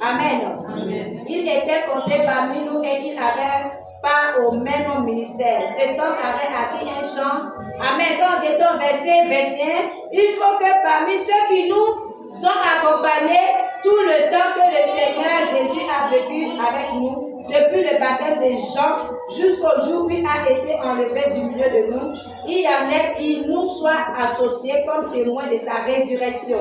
Amen. Amen. Il était compté parmi nous et il avait part au même ministère. Cet homme avait acquis un champ. Amen. Quand on descend au verset 21, il faut que parmi ceux qui nous sont accompagnés tout le temps que le Seigneur Jésus a vécu avec nous, depuis le baptême de Jean jusqu'au jour où il a été enlevé du milieu de nous, il y en a qui nous soient associés comme témoins de sa résurrection.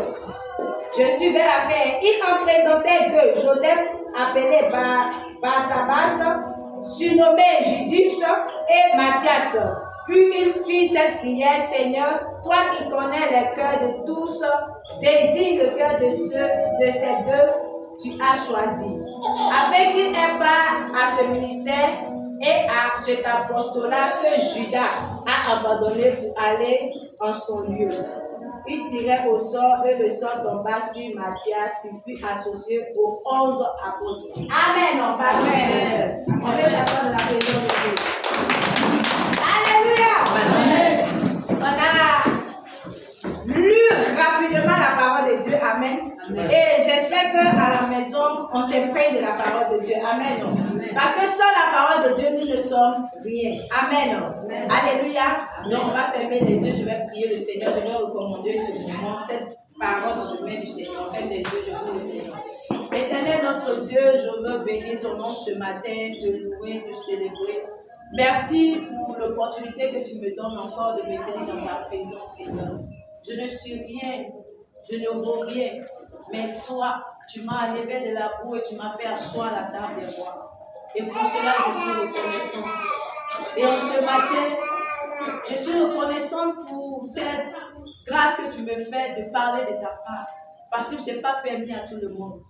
Je suis vers la fin. Il en présentait 2, Joseph appelé Barsabas, surnommé Judas, et Matthias. Puis il fit cette prière, Seigneur, toi qui connais le cœur de tous, désigne le cœur de ces 2 tu as choisi, afin qu'il ait part à ce ministère et à cet apostolat que Judas a abandonné pour aller en son lieu. Il tirait au sort et le sort tomba sur Matthias qui fut associé aux 11 apôtres. Amen. On va s'asseoir dans la présence de Dieu. Alléluia. On a lu rapidement la parole de Dieu. Amen. Et j'espère qu'à la maison, on s'imprègne de la parole de Dieu. Amen. Parce que sans la parole de Dieu, nous ne sommes rien. Amen. Alléluia. Donc, on va fermer les yeux. Je vais prier le Seigneur. Je vais recommander ce moment, cette parole dans le main du Seigneur. Faites les yeux, je prie le Seigneur. Éternel notre Dieu, je veux bénir ton nom ce matin, te louer, te célébrer. Merci pour l'opportunité que tu me donnes encore de me tenir dans ta présence, Seigneur. Je ne suis rien, je ne vaux rien, mais toi, tu m'as enlevé de la boue et tu m'as fait asseoir à la table des rois. Et pour cela, je suis reconnaissante. Et en ce matin, je suis reconnaissante pour cette grâce que tu me fais de parler de ta part. Parce que ce n'est pas permis à tout le monde.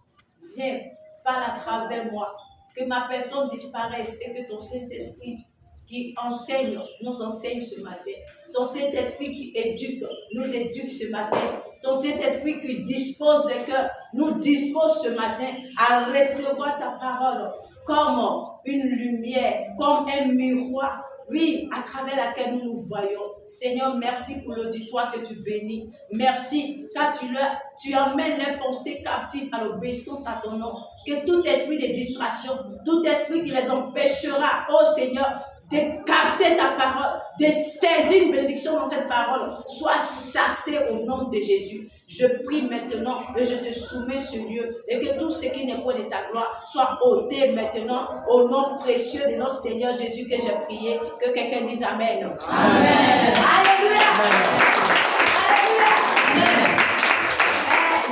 Viens, parle à travers moi. Que ma personne disparaisse et que ton Saint-Esprit qui enseigne, nous enseigne ce matin. Ton Saint-Esprit qui éduque, nous éduque ce matin. Ton Saint-Esprit qui dispose des cœurs, nous dispose ce matin à recevoir ta parole comme une lumière, comme un miroir, oui, à travers laquelle nous nous voyons. Seigneur, merci pour l'auditoire que tu bénis. Merci car tu emmènes les pensées captives à l'obéissance à ton nom. Que tout esprit de distraction, tout esprit qui les empêchera, oh Seigneur, de capter ta parole, de saisir une bénédiction dans cette parole, soit chassé au nom de Jésus. Je prie maintenant et je te soumets ce lieu et que tout ce qui n'est pas de ta gloire soit ôté maintenant au nom précieux de notre Seigneur Jésus que j'ai prié. Que quelqu'un dise Amen. Amen. Alléluia. Alléluia.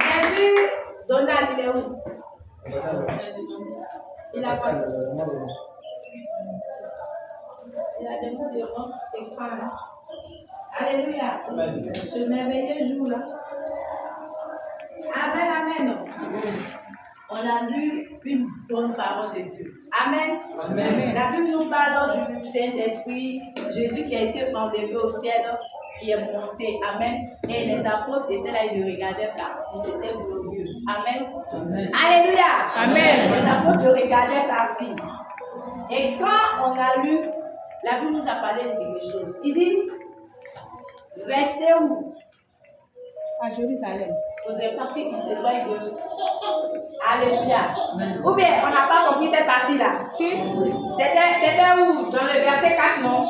J'ai vu Donald, il est où? Il a pas. Il a des mots de robe et femme. Alléluia. Ce merveilleux jour-là. Amen, amen. On a lu une bonne parole de Dieu. Amen. Amen. La Bible nous parle du Saint-Esprit, Jésus qui a été enlevé au ciel, qui est monté. Amen. Et les apôtres étaient là, ils le regardaient partir. C'était glorieux. Amen. Amen. Alléluia. Amen. Les apôtres le regardaient partir. Et quand on a lu, la Bible nous a parlé de quelque chose. Il dit, restez où? À Jérusalem. Il ne faudrait pas qu'ils s'éloignent de... Alléluia. Ou bien, on n'a pas compris cette partie-là. Si. C'était où? Dans le verset 4, non?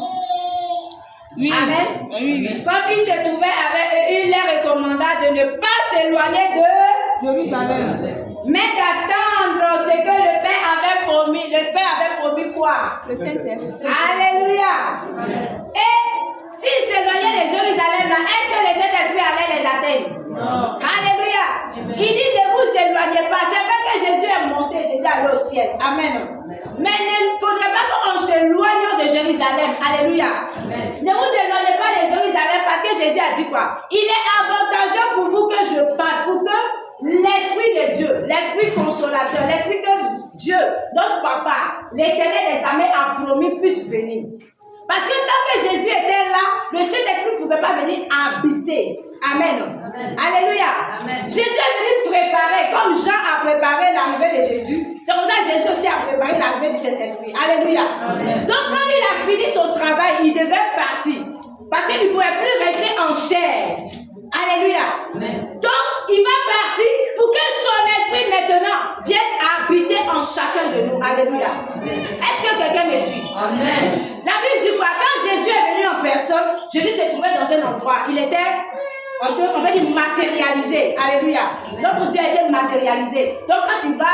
Oui. Amen. Oui. Comme il se trouvait avec eux, il leur recommanda de ne pas s'éloigner de Jérusalem, mais d'attendre ce que le Père avait promis. Le Père avait promis quoi? le Saint-Esprit. Alléluia. Amen. Et s'ils s'éloignaient de Jérusalem, là, est-ce que le Saint-Esprit allait les atteindre? Non. Alléluia. Amen. Il dit ne vous éloignez pas. C'est vrai que Jésus est monté, Jésus est allé au ciel. Amen. Mais il ne faudrait pas qu'on s'éloigne de Jérusalem. Alléluia. Amen. Ne vous éloignez pas de Jérusalem parce que Jésus a dit quoi? Il est avantageux pour vous que je parle, pour que l'Esprit de Dieu, l'Esprit consolateur, l'Esprit que Dieu, notre Papa, l'Éternel des armées a promis puisse venir. Parce que tant que Jésus était là, le Saint-Esprit ne pouvait pas venir habiter. Amen. Amen. Alléluia. Amen. Jésus est venu préparer, comme Jean a préparé l'arrivée de Jésus. C'est pour ça que Jésus aussi a préparé l'arrivée du Saint-Esprit. Alléluia. Amen. Donc quand il a fini son travail, il devait partir. Parce qu'il ne pouvait plus rester en chair. Alléluia. Amen. Donc il va partir pour que son esprit maintenant vienne habiter en chacun de nous. Alléluia. Est-ce que quelqu'un me suit? Amen. La Bible dit quoi? Quand Jésus est venu en personne, Jésus s'est trouvé dans un endroit. Il était, on peut dire, matérialisé. Alléluia. Notre Dieu a été matérialisé. Donc quand il va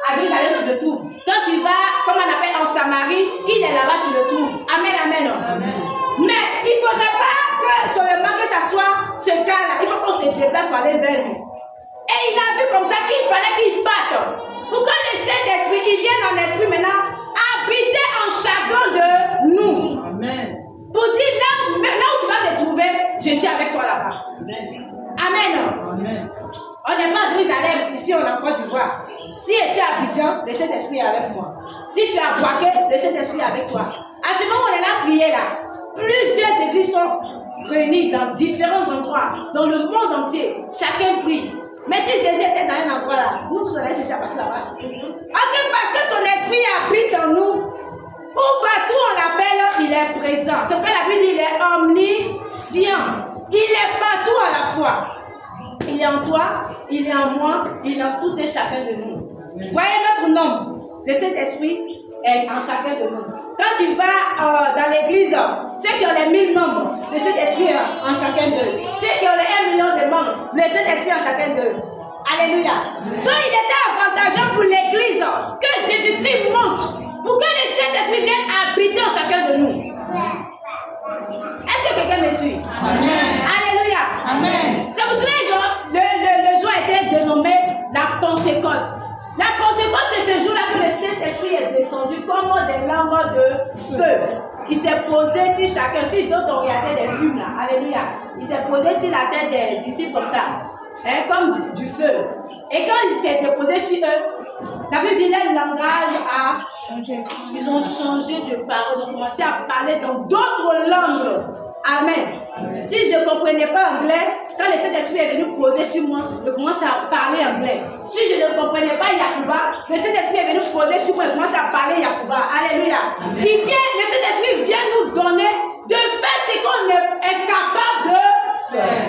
à Jérusalem, tu le trouves. Quand il va, comme on appelle en Samarie, qu'il est là-bas, tu le trouves. Amen, amen. Amen. Mais il ne faudrait pas que seulement que ça soit ce cas-là. Il faut qu'on se déplace pour aller vers lui. Et il a vu comme ça qu'il fallait qu'il parte. Pour que le Saint-Esprit, il vienne en esprit maintenant, habiter en chacun de nous. Amen. Pour dire là où tu vas te trouver, je suis avec toi là-bas. Amen. Amen. On n'est pas à Jérusalem. Jérusalem, ici on est en Côte d'Ivoire. Si je suis à Abidjan, le Saint-Esprit est avec moi. Si tu es à Boaké, le Saint-Esprit est avec toi. Actuellement, on est là prié là. Plusieurs églises sont réunies dans différents endroits, dans le monde entier. Chacun prie. Mais si Jésus était dans un endroit là, nous tous on allait chercher à partir là-bas. Ok, parce que son esprit habite en nous. Où partout on l'appelle, il est présent. C'est pourquoi la Bible dit il est omniscient. Il est partout à la fois. Il est en toi, il est en moi, il est en tout et chacun de nous. Voyez notre nombre. Le Saint-Esprit est en chacun de nous. Quand tu vas dans l'église, ceux qui ont les 1000 membres, le Saint-Esprit est en chacun d'eux. Ceux qui ont les 1 million de membres, le Saint-Esprit est en chacun d'eux. Alléluia. Donc il était avantageux pour l'église que Jésus-Christ monte pour que le Saint-Esprit vienne habiter en chacun de nous. Est-ce que quelqu'un me suit? Amen. Alléluia. Amen. C'est pour cela que le jour a été dénommé la Pentecôte. La Pentecôte, c'est ce jour-là que le Saint-Esprit est descendu comme des langues de feu. Il s'est posé sur chacun. Si d'autres ont regardé des films là, alléluia. Il s'est posé sur la tête des disciples comme ça, hein, comme du feu. Et quand il s'est déposé sur eux, la Bible dit leur langage a changé. Ils ont changé de parole. Ils ont commencé à parler dans d'autres langues. Amen. Si je ne comprenais pas anglais, quand le Saint-Esprit est venu poser sur moi, je commence à parler anglais. Si je ne comprenais pas Yakuba, le Saint-Esprit est venu poser sur moi et commence à parler Yakuba. Alléluia. Le Saint-Esprit vient nous donner de faire ce qu'on est capable de faire.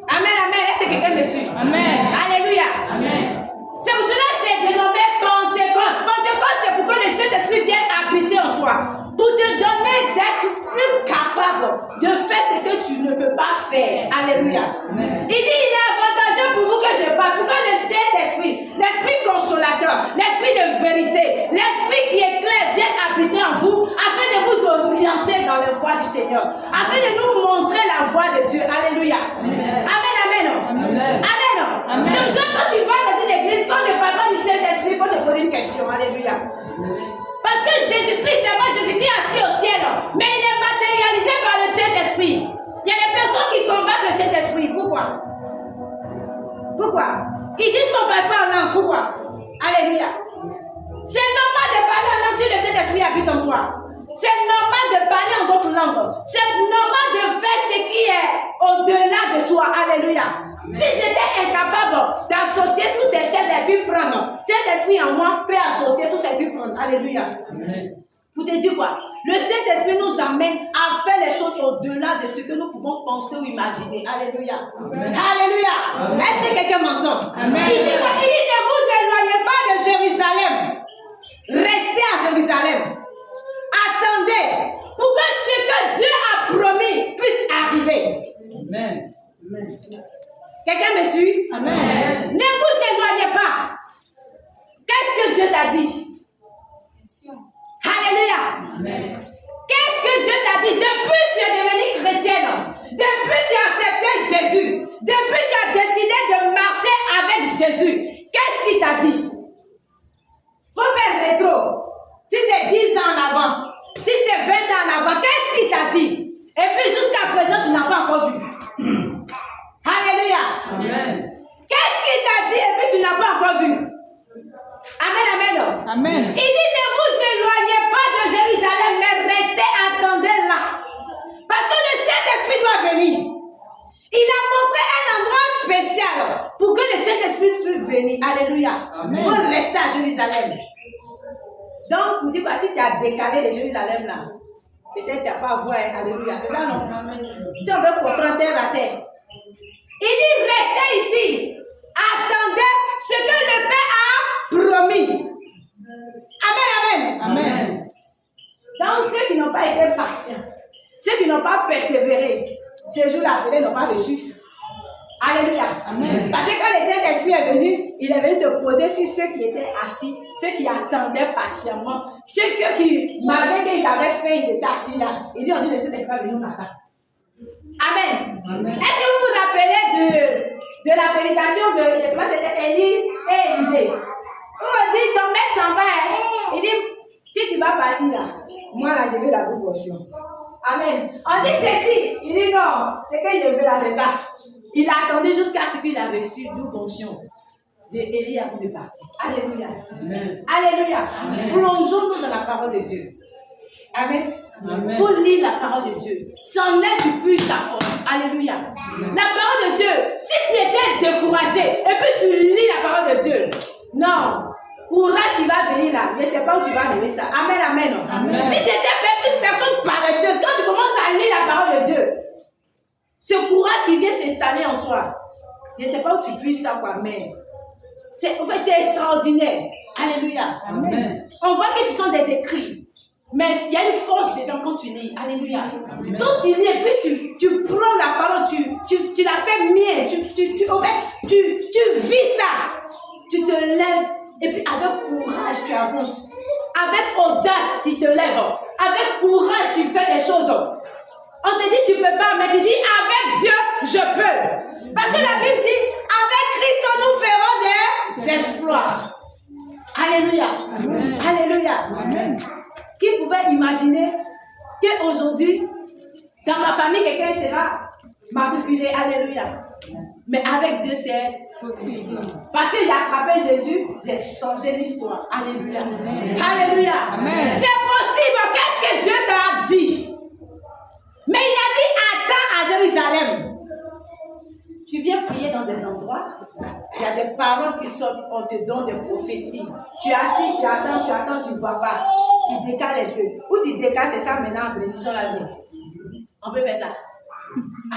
Amen, amen. Est-ce que quelqu'un me suit? Amen. Alléluia. Amen. C'est pour cela que c'est dénommé Pentecôte. Pentecôte, c'est pour que le Saint-Esprit vienne habiter en toi. Pour te donner d'être plus capable de faire ce que tu ne peux pas faire. Alléluia. Amen. Il dit, il est avantageux pour vous que je parle. Pour que le Saint-Esprit, l'Esprit consolateur, l'Esprit de vérité, l'Esprit qui est clair vienne habiter en vous afin de vous orienter dans les voies du Seigneur. Afin de nous montrer la voie de Dieu. Alléluia. Amen. Amen. Amen. Amen. Amen. C'est pour ça que quand tu vas dans une église, quand on ne parle pas du Saint-Esprit, il faut te poser une question. Alléluia. Parce que Jésus-Christ, c'est pas Jésus-Christ assis au ciel, mais il est matérialisé par le Saint-Esprit. Il y a des personnes qui combattent le Saint-Esprit. Pourquoi? Pourquoi? Ils disent qu'on ne parle pas en langue. Pourquoi? Alléluia. C'est normal de parler en langue si le Saint-Esprit habite en toi. C'est normal de parler en d'autres langues. C'est normal de faire ce qui est au-delà de toi. Alléluia. Si j'étais incapable d'associer tous ces chefs et puis prendre, cet esprit en moi peut associer tous et puis prendre. Alléluia. Vous te dire quoi? Le Saint-Esprit nous amène à faire les choses au-delà de ce que nous pouvons penser ou imaginer. Alléluia. Amen. Alléluia. Est-ce que quelqu'un m'entend? Amen. Il dit, ne vous éloignez pas de Jérusalem. Restez à Jérusalem. Attendez pour que ce que Dieu a promis puisse arriver. Amen. Amen. Quelqu'un me suit? Amen. Ne vous éloignez pas. Qu'est-ce que Dieu t'a dit? Alléluia. Amen. Qu'est-ce que Dieu t'a dit? Depuis que tu es devenue chrétienne, depuis que tu as accepté Jésus, depuis que tu as décidé de marcher avec Jésus, qu'est-ce qu'il t'a dit? Faut faire rétro. Si c'est 10 ans en avant, si c'est 20 ans en avant, qu'est-ce qu'il t'a dit? Et puis jusqu'à présent, tu n'as pas encore vu. Alléluia. Amen. Qu'est-ce qu'il t'a dit et puis tu n'as pas encore vu? Amen, amen. Amen. Il dit, ne vous éloignez pas de Jérusalem, mais restez, attendez là. Parce que le Saint-Esprit doit venir. Il a montré un endroit spécial pour que le Saint-Esprit puisse venir. Alléluia. Il faut rester à Jérusalem. Donc, pour dire quoi, si tu as décalé de Jérusalem là, peut-être tu n'as pas à voir. Alléluia. C'est ça, non? Si on veut comprendre terre à terre. Il dit, restez ici. Attendez ce que le Père a promis. Amen, amen. Amen. Donc, ceux qui n'ont pas été patients, ceux qui n'ont pas persévéré, ces jours-là, peut-être n'ont pas reçu. Alléluia. Amen. Parce que quand le Saint-Esprit est venu, il est venu se poser sur ceux qui étaient assis, ceux qui attendaient patiemment, ceux qui, malgré qu'ils avaient faim, ils étaient assis là. Il dit, on dit, le Saint-Esprit est venu matin. Amen. Amen. Est-ce que vous vous rappelez de la prédication de, je sais pas, c'était Élie et Élisée? On dit, ton maître s'en va. Il dit, si tu vas partir là, moi là, je vais la proportion. Amen. On dit ceci. Il dit non, c'est que je veux là, c'est ça. Il a attendu jusqu'à ce qu'il a reçu double portion. d'Élie avant de partir. Alléluia. Amen. Alléluia. Plongeons-nous dans la parole de Dieu. Amen. Il faut lire la parole de Dieu. Sans elle, tu puisses ta force. Alléluia. La parole de Dieu, si tu étais découragé et puis tu lis la parole de Dieu, non. Courage qui va venir là. Je ne sais pas où tu vas mener ça. Amen, amen. Si tu étais une personne paresseuse, quand tu commences à lire la parole de Dieu, ce courage qui vient s'installer en toi, je ne sais pas où tu puisses ça, quoi, mais c'est extraordinaire. Alléluia. Amen. On voit que ce sont des écrits, mais il y a une force dedans quand tu lis. Alléluia. Amen. Quand tu lis et puis tu prends la parole, tu la fais mienne, tu vis ça, tu te lèves et puis avec courage tu avances. Avec audace tu te lèves. Avec courage tu fais les choses. On te dit tu ne peux pas, mais tu dis avec Dieu je peux. Parce que la Bible dit avec Christ nous ferons des exploits. Alléluia. Amen. Alléluia. Amen. Qui pouvait imaginer qu'aujourd'hui, dans ma famille, quelqu'un sera matriculé. Alléluia. Mais avec Dieu, c'est possible. Parce que j'ai attrapé Jésus, j'ai changé l'histoire. Alléluia. Amen. Alléluia. Amen. C'est possible. Qu'est-ce que Dieu t'a dit? Mais il a dit attends à Jérusalem. Tu viens prier dans des endroits, il y a des paroles qui sortent, on te donne des prophéties. Tu es assis, tu attends, tu ne vois pas. Tu décales un peu. Ou tu décales, c'est ça maintenant, en bénédiction la vie. On peut faire ça.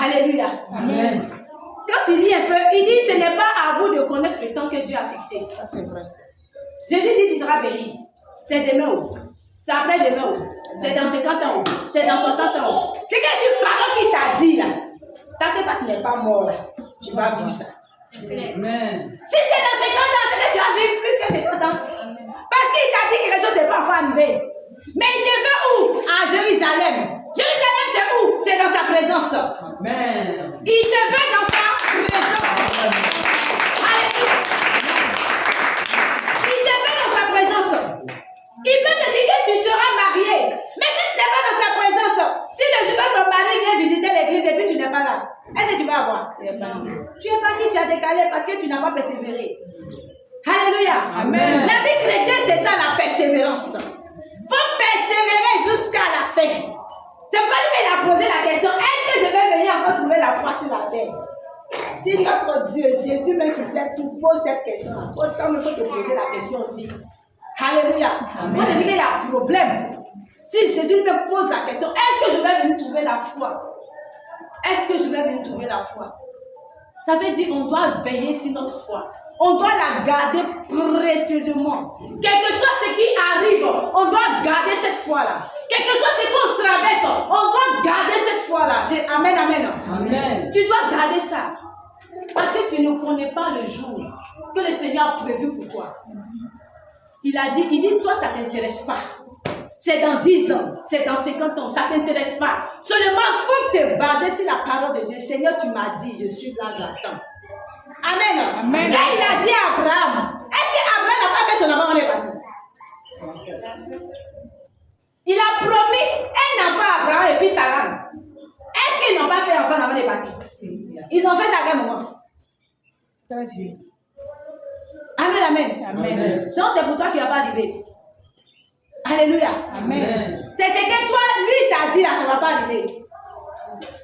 Alléluia. Amen. Quand tu lis un peu, il dit ce n'est pas à vous de connaître le temps que Dieu a fixé. Ça, c'est vrai. Jésus dit tu seras béni. C'est demain ou c'est après demain ou c'est dans 50 ans ou c'est dans 60 ans ou c'est que une parole qui t'a dit là. Tant que tu n'es pas mort là, tu vas vivre ça. Amen. Si c'est dans 50 ans, c'est que tu vas vivre plus que 50 ans. Parce qu'il t'a dit que quelque chose n'est pas encore arrivé. Mais il te veut où? À Jérusalem. Jérusalem, c'est où? C'est dans sa présence. Amen. Il te veut dans sa présence. Alléluia. Il te veut dans sa présence. Il peut te dire que tu seras marié. Mais si tu n'es pas dans sa présence, si le jour où ton mari vient visiter l'église et puis tu n'es pas là, est-ce que tu vas avoir? Tu es parti, tu as décalé parce que tu n'as pas persévéré. Alléluia. Amen. La vie chrétienne, c'est ça la persévérance. Il faut persévérer jusqu'à la fin. C'est pas lui qui a posé la question, est-ce que je vais venir encore trouver la foi sur la terre? Si notre Dieu, Jésus même qui sait tout, pose cette question-là. Autant il faut te poser la question aussi. Alléluia. Il faut te dire qu'il y a un problème. Si Jésus me pose la question, est-ce que je vais venir trouver la foi? Est-ce que je vais venir trouver la foi? Ça veut dire qu'on doit veiller sur notre foi. On doit la garder précieusement. Quel que soit ce qui arrive, on doit garder cette foi-là. Quel que soit ce qu'on traverse, on doit garder cette foi-là. Amen, amen. Amen. Tu dois garder ça. Parce que tu ne connais pas le jour que le Seigneur a prévu pour toi. Il dit, toi, ça ne t'intéresse pas. C'est dans 10 ans, c'est dans 50 ans, ça ne t'intéresse pas. Seulement, il faut te baser sur la parole de Dieu. Seigneur, tu m'as dit, je suis là, j'attends. Amen. Amen. Quand il a dit à Abraham, est-ce qu'Abraham n'a pas fait son enfant, on est parti? Il a promis un enfant à Abraham et puis Sarah. Est-ce qu'ils n'ont pas fait enfant avant de partir? Ils ont fait ça à quel moment? Amen, amen. Amen. Donc c'est pour toi qu'il n'y a pas arrivé. Alléluia. Amen. C'est ce que toi, lui, t'a dit là, ça ne va pas arriver.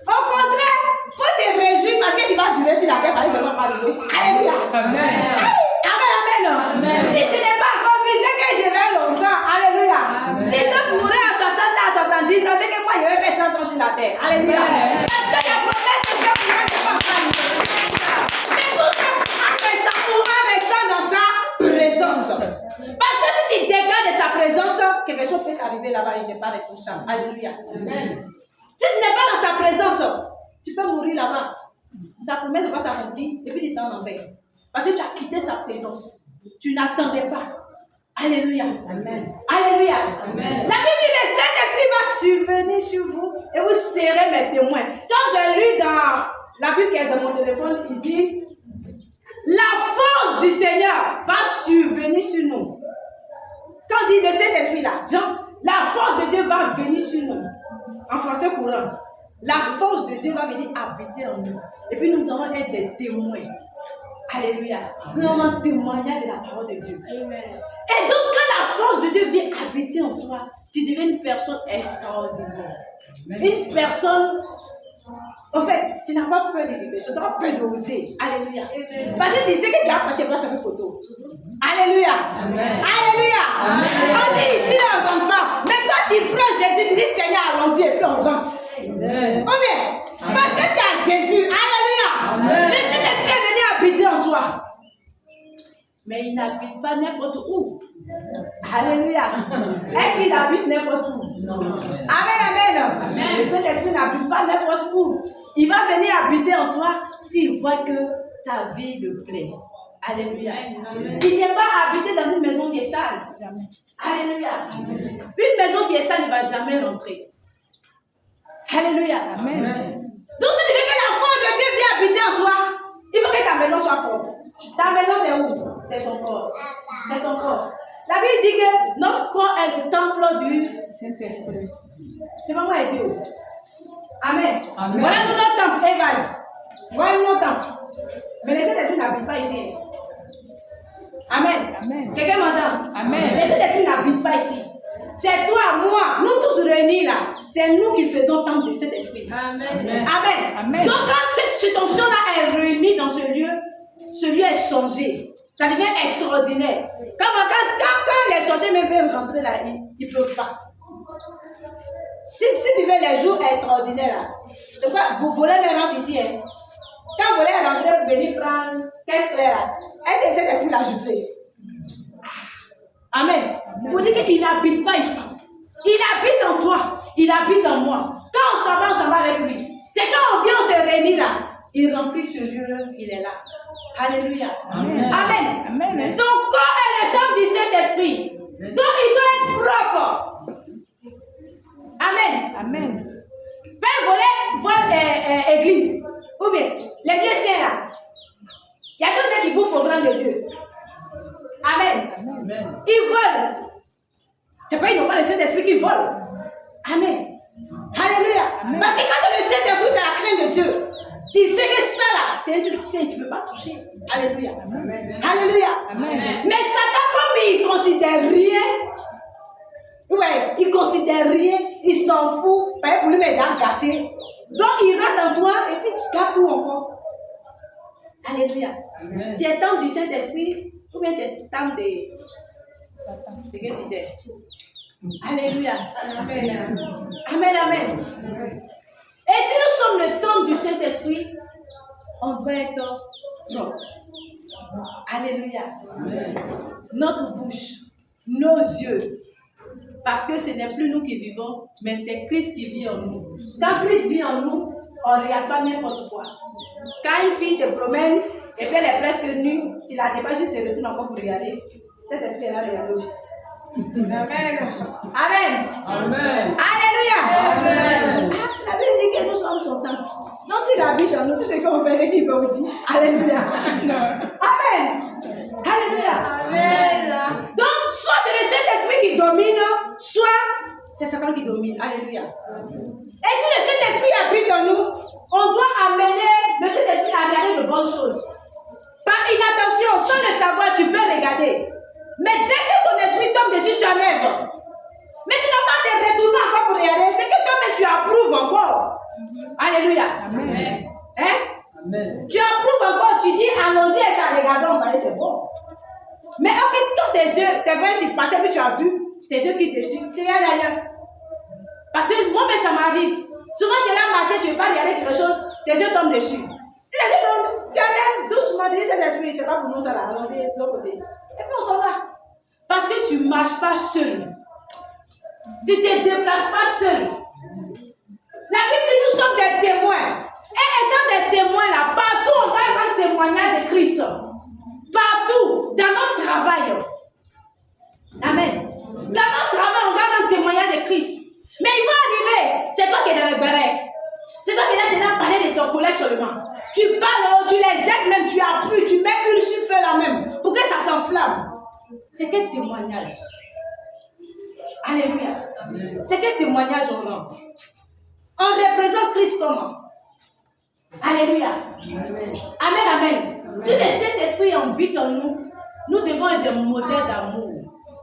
Au contraire, il faut te réjouir parce que tu vas durer sur la terre, parce que ça ne va pas arriver. Alléluia. Amen. Amen, amen. Si je n'ai pas encore vu, c'est que je vais longtemps. Alléluia. Amen. Si tu mourrais à 60 ans, à 70 ans, c'est que moi, je vais faire 100 ans sur la terre. Alléluia. Amen. Parce que la promesse de Dieu pour moi n'est pas arriver. Mais tout ça en restant dans sa présence. Parce que si tu dégages de sa présence, quelque chose peut t'arriver là-bas, il n'est pas responsable. Alléluia. Amen. Si tu n'es pas dans sa présence, tu peux mourir là-bas. Sa promesse ne va pas s'accomplir et puis tu t'en envers. Parce que tu as quitté sa présence. Tu n'attendais pas. Alléluia. Amen. Alléluia. Amen. La Bible dit le Saint-Esprit va survenir sur vous et vous serez mes témoins. Quand j'ai lu dans la Bible qui est dans mon téléphone, il dit la force du Seigneur va survenir sur nous. Quand on dit le Saint-Esprit là, genre, la force de Dieu va venir sur nous. En français courant, la force de Dieu va venir habiter en nous. Et puis nous allons être des témoins. Alléluia. Nous avons témoigné de la parole de Dieu. Amen. Et donc, quand la force de Dieu vient habiter en toi, tu deviens une personne extraordinaire. Une personne, en fait, tu n'as pas peur de quelque chose, tu n'as pas peur d'oser. Alléluia. Amen. Parce que tu sais que tu as parti quand tu as vu photo. Alléluia. Amen. Alléluia. Amen. On dit ici, là, on ne rentre pas. Mais toi, tu prends Jésus, tu dis Seigneur, allons-y, et puis on rentre. Amen. Amen. Parce que tu as Jésus. Alléluia. Amen. Le Saint-Esprit est venu habiter en toi. Mais il n'habite pas n'importe où. Alléluia. Est-ce qu'il habite n'importe où? Non. Amen, amen. Amen. Le Saint-Esprit n'habite pas n'importe où. Il va venir habiter en toi s'il voit que ta vie le plaît. Alléluia. Amen. Il ne vient pas habiter dans une maison qui est sale. Jamais. Alléluia. Amen. Une maison qui est sale, il ne va jamais rentrer. Alléluia. Amen. Donc, si tu veux que la force de Dieu vienne habiter en toi, il faut que ta maison soit propre. Ta maison, c'est où? C'est son corps. C'est ton corps. La Bible dit que notre corps est le temple du Saint-Esprit. C'est pas moi et Dieu. Amen. Amen. Voilà notre temple, Évase. Voilà notre temple. Mais le Saint-Esprit n'habite pas ici. Amen. Amen. Quelqu'un m'entend? Amen. Le Saint-Esprit n'habite pas ici. C'est toi, moi, nous tous réunis là. C'est nous qui faisons temple de Saint-Esprit. Amen. Amen. Amen. Amen. Donc quand cette onction-là est réunie dans ce lieu est changé. Ça devient extraordinaire. Quand les sorciers même veulent rentrer là, ils ne peuvent pas. Si tu fais les jours extraordinaires là, c'est quoi? Vous voulez me rentrer ici, hein? Quand vous voulez rentrer, vous venez prendre qu'est-ce là? Est-ce que cet esprit l'a giflé? Amen. Vous dites qu'il n'habite pas ici. Il habite en toi. Il habite en moi. Quand on s'en va avec lui. C'est quand on vient, on se réunit là. Il remplit ce lieu, il est là. Alléluia. Amen. Amen. Amen. Ton corps est le temple du Saint-Esprit. Donc il doit être propre. Amen. Amen. Père voler voir l'église. Ou bien, les lieux saints là. Il y a d'autres gens qui bouffent offrande de Dieu. Amen. Amen. Ils volent. C'est pas une offrande du Saint-Esprit qui vole. Amen. Alléluia. Amen. Parce que quand le Saint-Esprit, tu as la crainte de Dieu. Tu sais que ça là, c'est un truc saint, tu ne peux pas toucher. Alléluia. Amen. Alléluia. Amen. Mais Satan, comme il ne considère rien, il ne considère rien, il s'en fout, pour lui mettre dans gâté. Donc il rentre en toi et puis tu gardes tout encore. Alléluia. Amen. Tu es temple du Saint-Esprit ou bien tu es temple de Satan. C'est ce qu'il disait. Alléluia. Amen. Amen. Amen. Et si nous sommes le temple du Saint-Esprit, on doit être propre. Alléluia. Amen. Notre bouche, nos yeux. Parce que ce n'est plus nous qui vivons, mais c'est Christ qui vit en nous. Quand Christ vit en nous, on ne regarde pas n'importe quoi. Quand une fille se promène et puis elle est presque nue, tu la dépasses, tu te retournes encore pour regarder. Cet esprit est là, regarde. Amen. Amen. Amen. Alléluia. Amen. La Bible dit que nous sommes son temple. Donc s'il habite en nous, tout ce qu'on fait, c'est qu'il fait aussi. Alléluia. Amen. Alléluia. Amen. Donc, soit c'est le Saint-Esprit qui domine, soit c'est Satan qui domine. Alléluia. Et si le Saint-Esprit habite en nous, on doit amener le Saint-Esprit à regarder de bonnes choses. Par inattention, sans le savoir, tu peux regarder. Mais dès que ton esprit tombe dessus, tu enlèves. Mais tu n'as pas de retourner encore pour regarder. C'est que toi-même tu approuves encore. Alléluia. Amen. Hein? Amen. Tu approuves encore, tu dis allons-y et ça regardons, c'est bon. Mais quand tes yeux, c'est vrai, tu passais puis tu as vu, tes yeux qui dessus, tu regardes ailleurs. Parce que moi-même ça m'arrive. Souvent tu es là à marcher, tu ne veux pas regarder quelque chose, tes yeux tombent dessus. Si les yeux tombent, tu enlèves doucement, tu dis c'est l'esprit, c'est pas pour nous ça là, allons-y de l'autre côté. Et puis on s'en va. Parce que tu ne marches pas seul. Tu ne te déplaces pas seul. La Bible dit nous sommes des témoins. Et étant des témoins là, partout on doit avoir un témoignage de Christ. Partout, dans notre travail. Amen. Dans notre travail, on garde un témoignage de Christ. Mais il va arriver, c'est toi qui es dans le béret. C'est toi qui es là parler de ton collègue seulement. Tu parles, tu les aides même, tu appuies, tu mets une sur feu là même, pour que ça s'enflamme. C'est quel témoignage? Alléluia. C'est quel témoignage on rend? On représente Christ comment? Alléluia. Amen, amen. Si le Saint-Esprit habite en nous, nous devons être des modèles d'amour,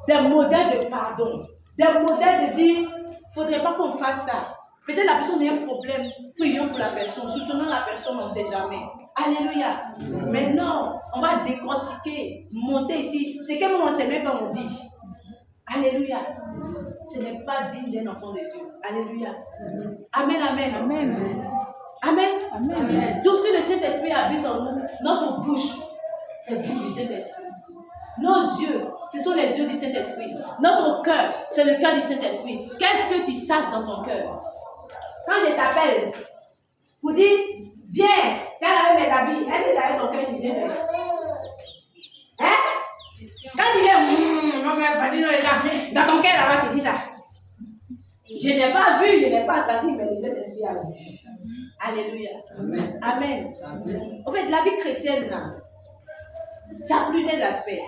des modèles de pardon, des modèles de dire, il ne faudrait pas qu'on fasse ça. Peut-être la personne a un problème, prions pour la personne, soutenons la personne, on ne sait jamais. Alléluia. Mais non, on va décortiquer, monter ici. C'est que mon Seigneur pas on dit. Alléluia. Ce n'est pas digne d'un enfant de Dieu. Alléluia. Amen, amen. Amen. Amen. Amen. Donc si le Saint-Esprit habite en nous, notre bouche, c'est la bouche du Saint-Esprit. Nos yeux, ce sont les yeux du Saint-Esprit. Notre cœur, c'est le cœur du Saint-Esprit. Qu'est-ce que tu sasses dans ton cœur? Quand je t'appelle pour dire, viens, t'as lavé mes habits, est-ce que ça va être ton cœur qui vient faire? Hein? Quand tu viens, dans ton cœur là-bas, tu dis ça. Je n'ai pas vu, je n'ai pas entendu, mais le Saint-Esprit a vu. Alléluia. Amen. Amen. Amen. En fait, la vie chrétienne, là, ça a plusieurs aspects.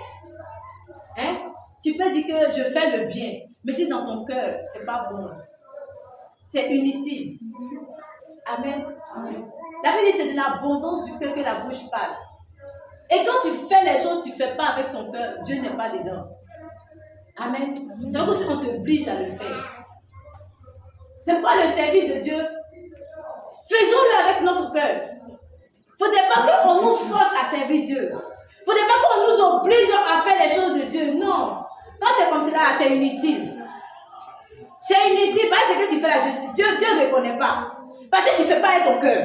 Hein? Tu peux dire que je fais le bien, mais si dans ton cœur, c'est pas bon, c'est inutile. Amen. Amen. La Bible dit c'est de l'abondance du cœur que la bouche parle. Et quand tu fais les choses, tu ne fais pas avec ton cœur, Dieu n'est pas dedans. Amen. Donc aussi on t'oblige à le faire. C'est quoi le service de Dieu? Faisons-le avec notre cœur. Il ne faudrait pas qu'on nous force à servir Dieu. Il ne faudrait pas qu'on nous oblige à faire les choses de Dieu. Non. Quand c'est comme cela, c'est inutile. C'est inutile parce que tu fais la justice. Dieu ne reconnaît pas. Parce que tu ne fais pas avec ton cœur.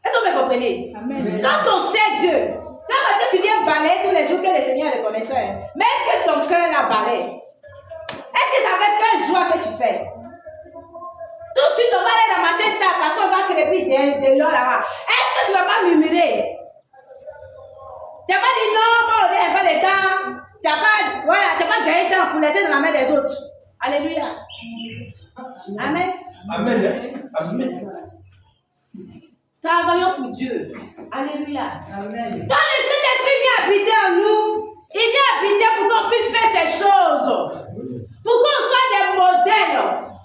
Est-ce que vous me comprenez? Amen. Quand on sait Dieu, c'est parce que tu viens balayer tous les jours que le Seigneur est reconnaissant. Mais est-ce que ton cœur la balaye? Est-ce que ça va être quelle joie que tu fais? Tout de suite, on va aller ramasser ça parce qu'on va crépir de l'eau là-bas. Est-ce que tu ne vas pas murmurer? Tu n'as pas dit non, bon, on n'a pas le temps. Tu n'as pas gagné le temps pour laisser dans la main des autres. Alléluia. Amen. Amen. Amen. Travaillons pour Dieu. Alléluia. Amen. Quand le Saint-Esprit vient habiter en nous, il vient habiter pour qu'on puisse faire ces choses. Pour qu'on soit des modèles.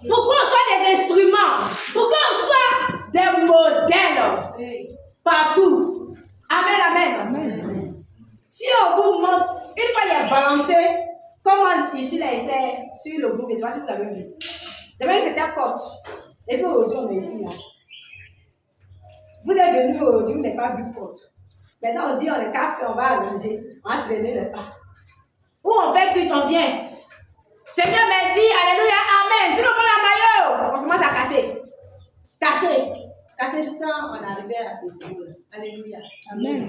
Pour qu'on soit des instruments. Pour qu'on soit des modèles. Partout. Amen, amen. Amen. Si on vous montre, une fois il a balancé, comment ici il a été sur le groupe, je ne sais pas si vous l'avez vu. Demain c'était à Côte. Et puis aujourd'hui on est ici là. Vous êtes venus aujourd'hui, vous n'avez pas vu Côte. Maintenant on dit on est café, on va allonger, on va traîner le pas. Ou on fait tout, on vient. Seigneur merci, alléluia, amen. Tout le monde en maillot. On commence à casser. Casser jusqu'à on est arrivé à ce niveau. Alléluia. Amen.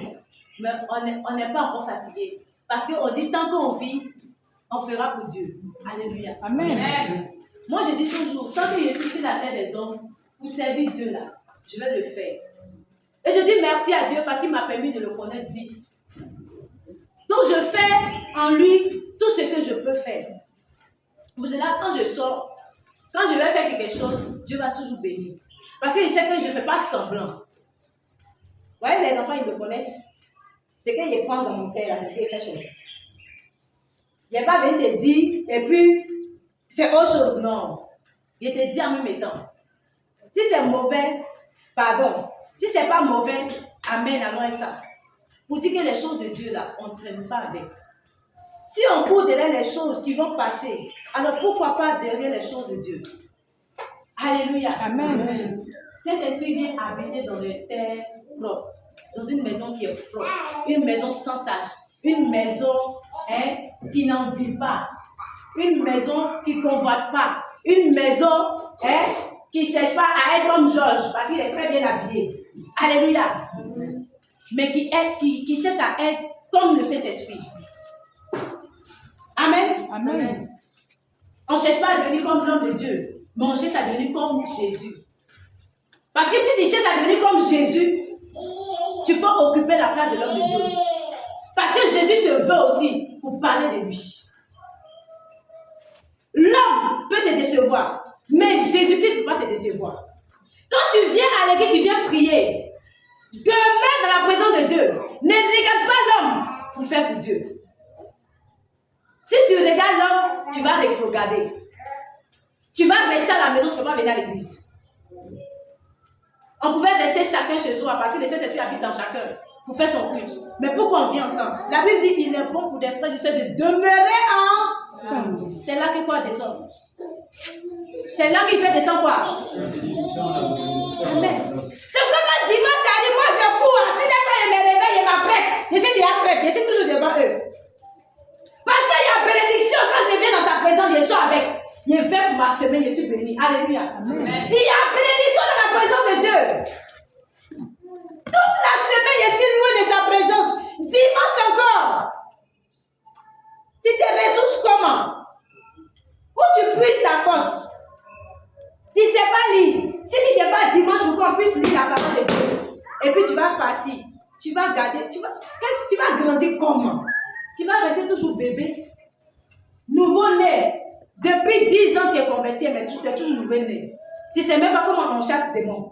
Mais on n'est pas encore fatigué. Parce qu'on dit tant qu'on vit, on fera pour Dieu. Alléluia. Amen. Amen. Moi je dis toujours, tant que je suis sur la terre des hommes, pour servir Dieu là, je vais le faire. Et je dis merci à Dieu parce qu'il m'a permis de le connaître vite. Donc je fais en lui tout ce que je peux faire. Pour cela, quand je sors, quand je vais faire quelque chose, Dieu va toujours bénir. Parce qu'il sait que je ne fais pas semblant. Vous voyez, les enfants, ils me connaissent. C'est que je pense dans mon cœur, c'est ce qu'il fait chez moi. Il n'est pas venu te dire, et puis, c'est autre chose. Non. Il te dit en même temps. Si c'est mauvais, pardon. Si ce n'est pas mauvais, amen, allons ça. Pour dire que les choses de Dieu, là, on ne traîne pas avec. Si on court derrière les choses qui vont passer, alors pourquoi pas derrière les choses de Dieu? Alléluia. Amen. Amen. Saint-Esprit vient habiter dans les terres propres, dans une maison qui est propre, une maison sans tache, une maison qui n'en vit pas, une maison qui ne convoite pas, une maison qui ne cherche pas à être comme Georges, parce qu'il est très bien habillé. Alléluia. Mais qui cherche à être comme le Saint-Esprit. Amen. Amen. On ne cherche pas à devenir comme l'homme de Dieu, mais on cherche à devenir comme Jésus. Parce que si tu cherches à devenir comme Jésus, tu peux occuper la place de l'homme de Dieu aussi. Parce que Jésus te veut aussi pour parler de lui. L'homme peut te décevoir, mais Jésus-Christ ne peut pas te décevoir. Quand tu viens à l'église, tu viens prier. Demeure dans la présence de Dieu. Ne regarde pas l'homme pour faire pour Dieu. Si tu regardes l'homme, tu vas le regarder. Tu vas rester à la maison, tu ne peux pas venir à l'église. On pouvait rester chacun chez soi parce que le Saint-Esprit habite en chacun. pour faire son culte. Mais pourquoi on vient ensemble? La Bible dit qu'il est bon pour des frères et des sœurs de demeurer ensemble. C'est là que quoi descend? C'est là qu'il fait descendre quoi? Amen. C'est pourquoi quand dimanche arrive, moi je cours. Si quand je me réveille, je m'apprête. Je suis déjà prête. Je suis toujours devant eux. Parce qu'il y a bénédiction. Quand je viens dans sa présence, je suis avec. Je vais pour ma semaine, je suis béni. Alléluia. Amen. Il y a bénédiction dans la présence de Dieu. Toute la semaine, je suis loin de sa présence. Dimanche encore. Tu te ressources comment? Où tu puisses ta force? Tu ne sais pas lire. Si tu n'es pas dimanche pour qu'on puisse lire la parole de Dieu. Et puis tu vas partir. Tu vas garder. Tu vas grandir comment? Tu vas rester toujours bébé. Nouveau-né. Depuis 10 ans, tu es converti, mais tu es toujours nouveau-né. Tu ne sais même pas comment on chasse des démons.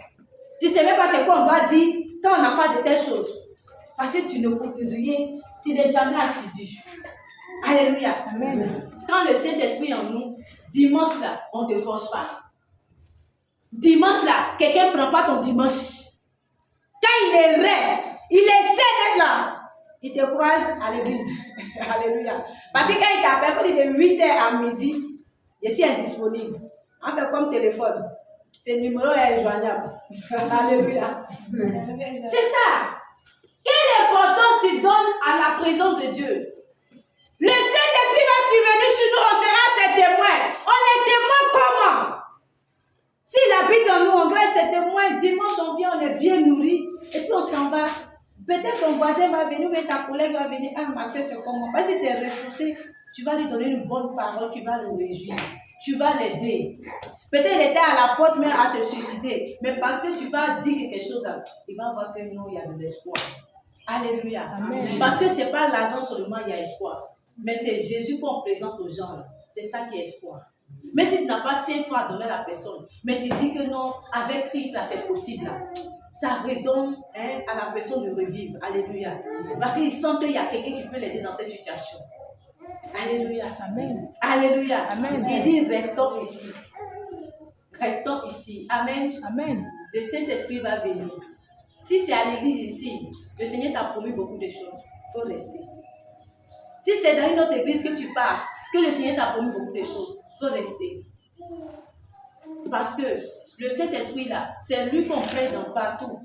Tu ne sais même pas c'est quoi on doit dire quand on a fait de telles choses. Parce que tu ne coûtes rien. Tu n'es jamais assidu. Alléluia. Amen. Quand le Saint-Esprit est en nous, dimanche là, on ne te force pas. Dimanche là, quelqu'un ne prend pas ton dimanche. Quand il est vrai, il essaie d'être là. Il te croise à l'église. Alléluia. Parce que quand il t'appelle, il faut dire de 8h à midi, je suis indisponible. On fait comme téléphone. Ce numéro est joignable. Alléluia. C'est ça. Quelle importance tu donnes à la présence de Dieu? Le Saint-Esprit va survenir sur nous, on sera ses témoins. On est témoins comment? S'il habite en nous, on doit être ses témoins. Dimanche, on vient, on est bien nourri. Et puis on s'en va. Peut-être ton voisin va venir, mais ta collègue va venir. Ah, ma soeur, c'est comment? Parce que si tu es ressourcé, tu vas lui donner une bonne parole qui va le réjouir. Tu vas l'aider. Peut-être il était à la porte, mais à se suicider. Mais parce que tu vas dire quelque chose, il va voir que non, il y a de l'espoir. Alléluia. Amen. Parce que ce n'est pas l'argent seulement, il y a espoir. Mais c'est Jésus qu'on présente aux gens. C'est ça qui est espoir. Mais si tu n'as pas 5 fois à donner à la personne, mais tu dis que non, avec Christ, là, c'est possible. Là. Ça redonne à la personne de revivre. Alléluia. Parce qu'il sent qu'il y a quelqu'un qui peut l'aider dans cette situation. Alléluia. Amen. Alléluia. Amen. Il dit, restons ici. Restons ici. Amen. Amen. Le Saint-Esprit va venir. Si c'est à l'église ici, le Seigneur t'a promis beaucoup de choses. Il faut rester. Si c'est dans une autre église que tu pars, que le Seigneur t'a promis beaucoup de choses, il faut rester. Parce que le Saint-Esprit là, c'est lui qu'on prend partout.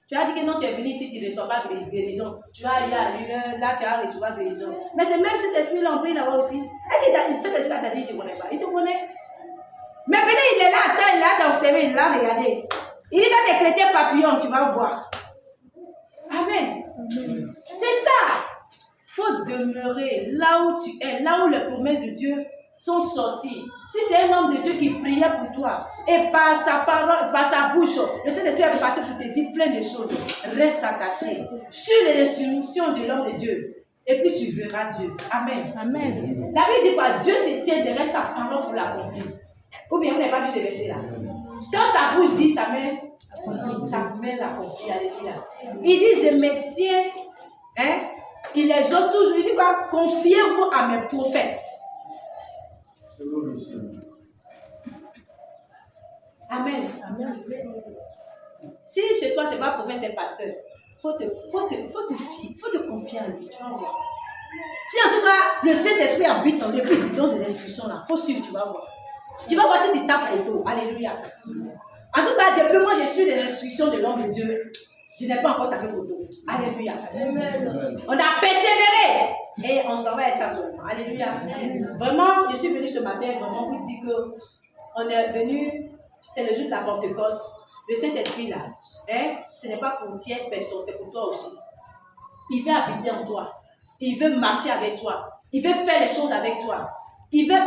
Tu as dit que non, tu es venu ici, tu ne reçois pas de guérison. Tu vas aller à l'heure, là, tu vas recevoir de guérison. Mais c'est même cet esprit-là, on prie là-bas aussi. Est-ce que cet esprit t'a dit, je ne te connais pas? Il te connaît. Mais peut-être il est là, attends, il est là, t'as observé, il est là, regardé. Il dit, quand tu es chrétien papillon, tu vas voir. Amen. Amen. C'est ça. Il faut demeurer là où tu es, là où les promesses de Dieu sont sorties. Si c'est un homme de Dieu qui priait pour toi, et par sa parole, par sa bouche, le Saint-Esprit va passer pour te dire plein de choses. Reste attaché sur les instructions de l'homme de Dieu. Et puis tu verras Dieu. Amen. Amen. La Bible dit quoi? Dieu se tient derrière sa parole pour l'accomplir. Ou bien vous n'avez pas vu ce verset-là? Quand sa bouche dit, sa main l'accomplit. Alléluia. Il dit, je me tiens. Il les ose toujours. Il dit quoi? Confiez-vous à mes prophètes. Amen. Amen. Si chez toi, ce n'est pas prophète, c'est pasteur, il faut te confier en lui. Tu vas voir. Si en tout cas, le Saint-Esprit habite en lui, puis il te donne des instructions là, il faut suivre, tu vas voir. Tu vas voir si tu tapes autour. Alléluia. En tout cas, depuis moi, je suis les instructions de l'homme de Dieu. Je n'ai pas encore tapé autour. Alléluia. Amen. On a persévéré. Et on s'en va à ça seulement. Alléluia. Amen. Vraiment, je suis venu ce matin vraiment pour dire qu'on est venu, c'est le jour de la Pentecôte. Le Saint-Esprit là, ce n'est pas pour tierce personne, c'est pour toi aussi. Il veut habiter en toi. Il veut marcher avec toi. Il veut faire les choses avec toi. Il veut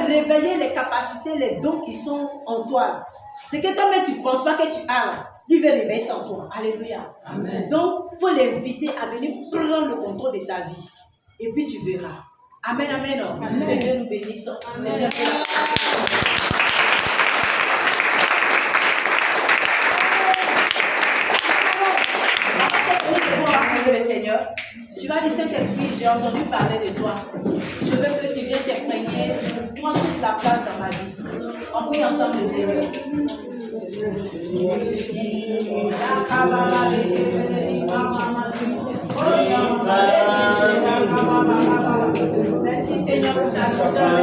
réveiller les capacités, les dons qui sont en toi. C'est que toi-même, tu ne penses pas que tu as là. Lui veut réveiller ça en toi. Alléluia. Amen. Donc, il faut l'inviter à venir prendre le contrôle de ta vie. Et puis, tu verras. Amen, amen. Amen. Que Dieu nous bénisse. Amen. Le Seigneur, tu vas dire Saint-Esprit, j'ai entendu parler de toi. Je veux que tu viennes t'imprégner, prends toute la place dans ma vie. On prie ensemble le Seigneur. Seigneur, pour ta grandeur.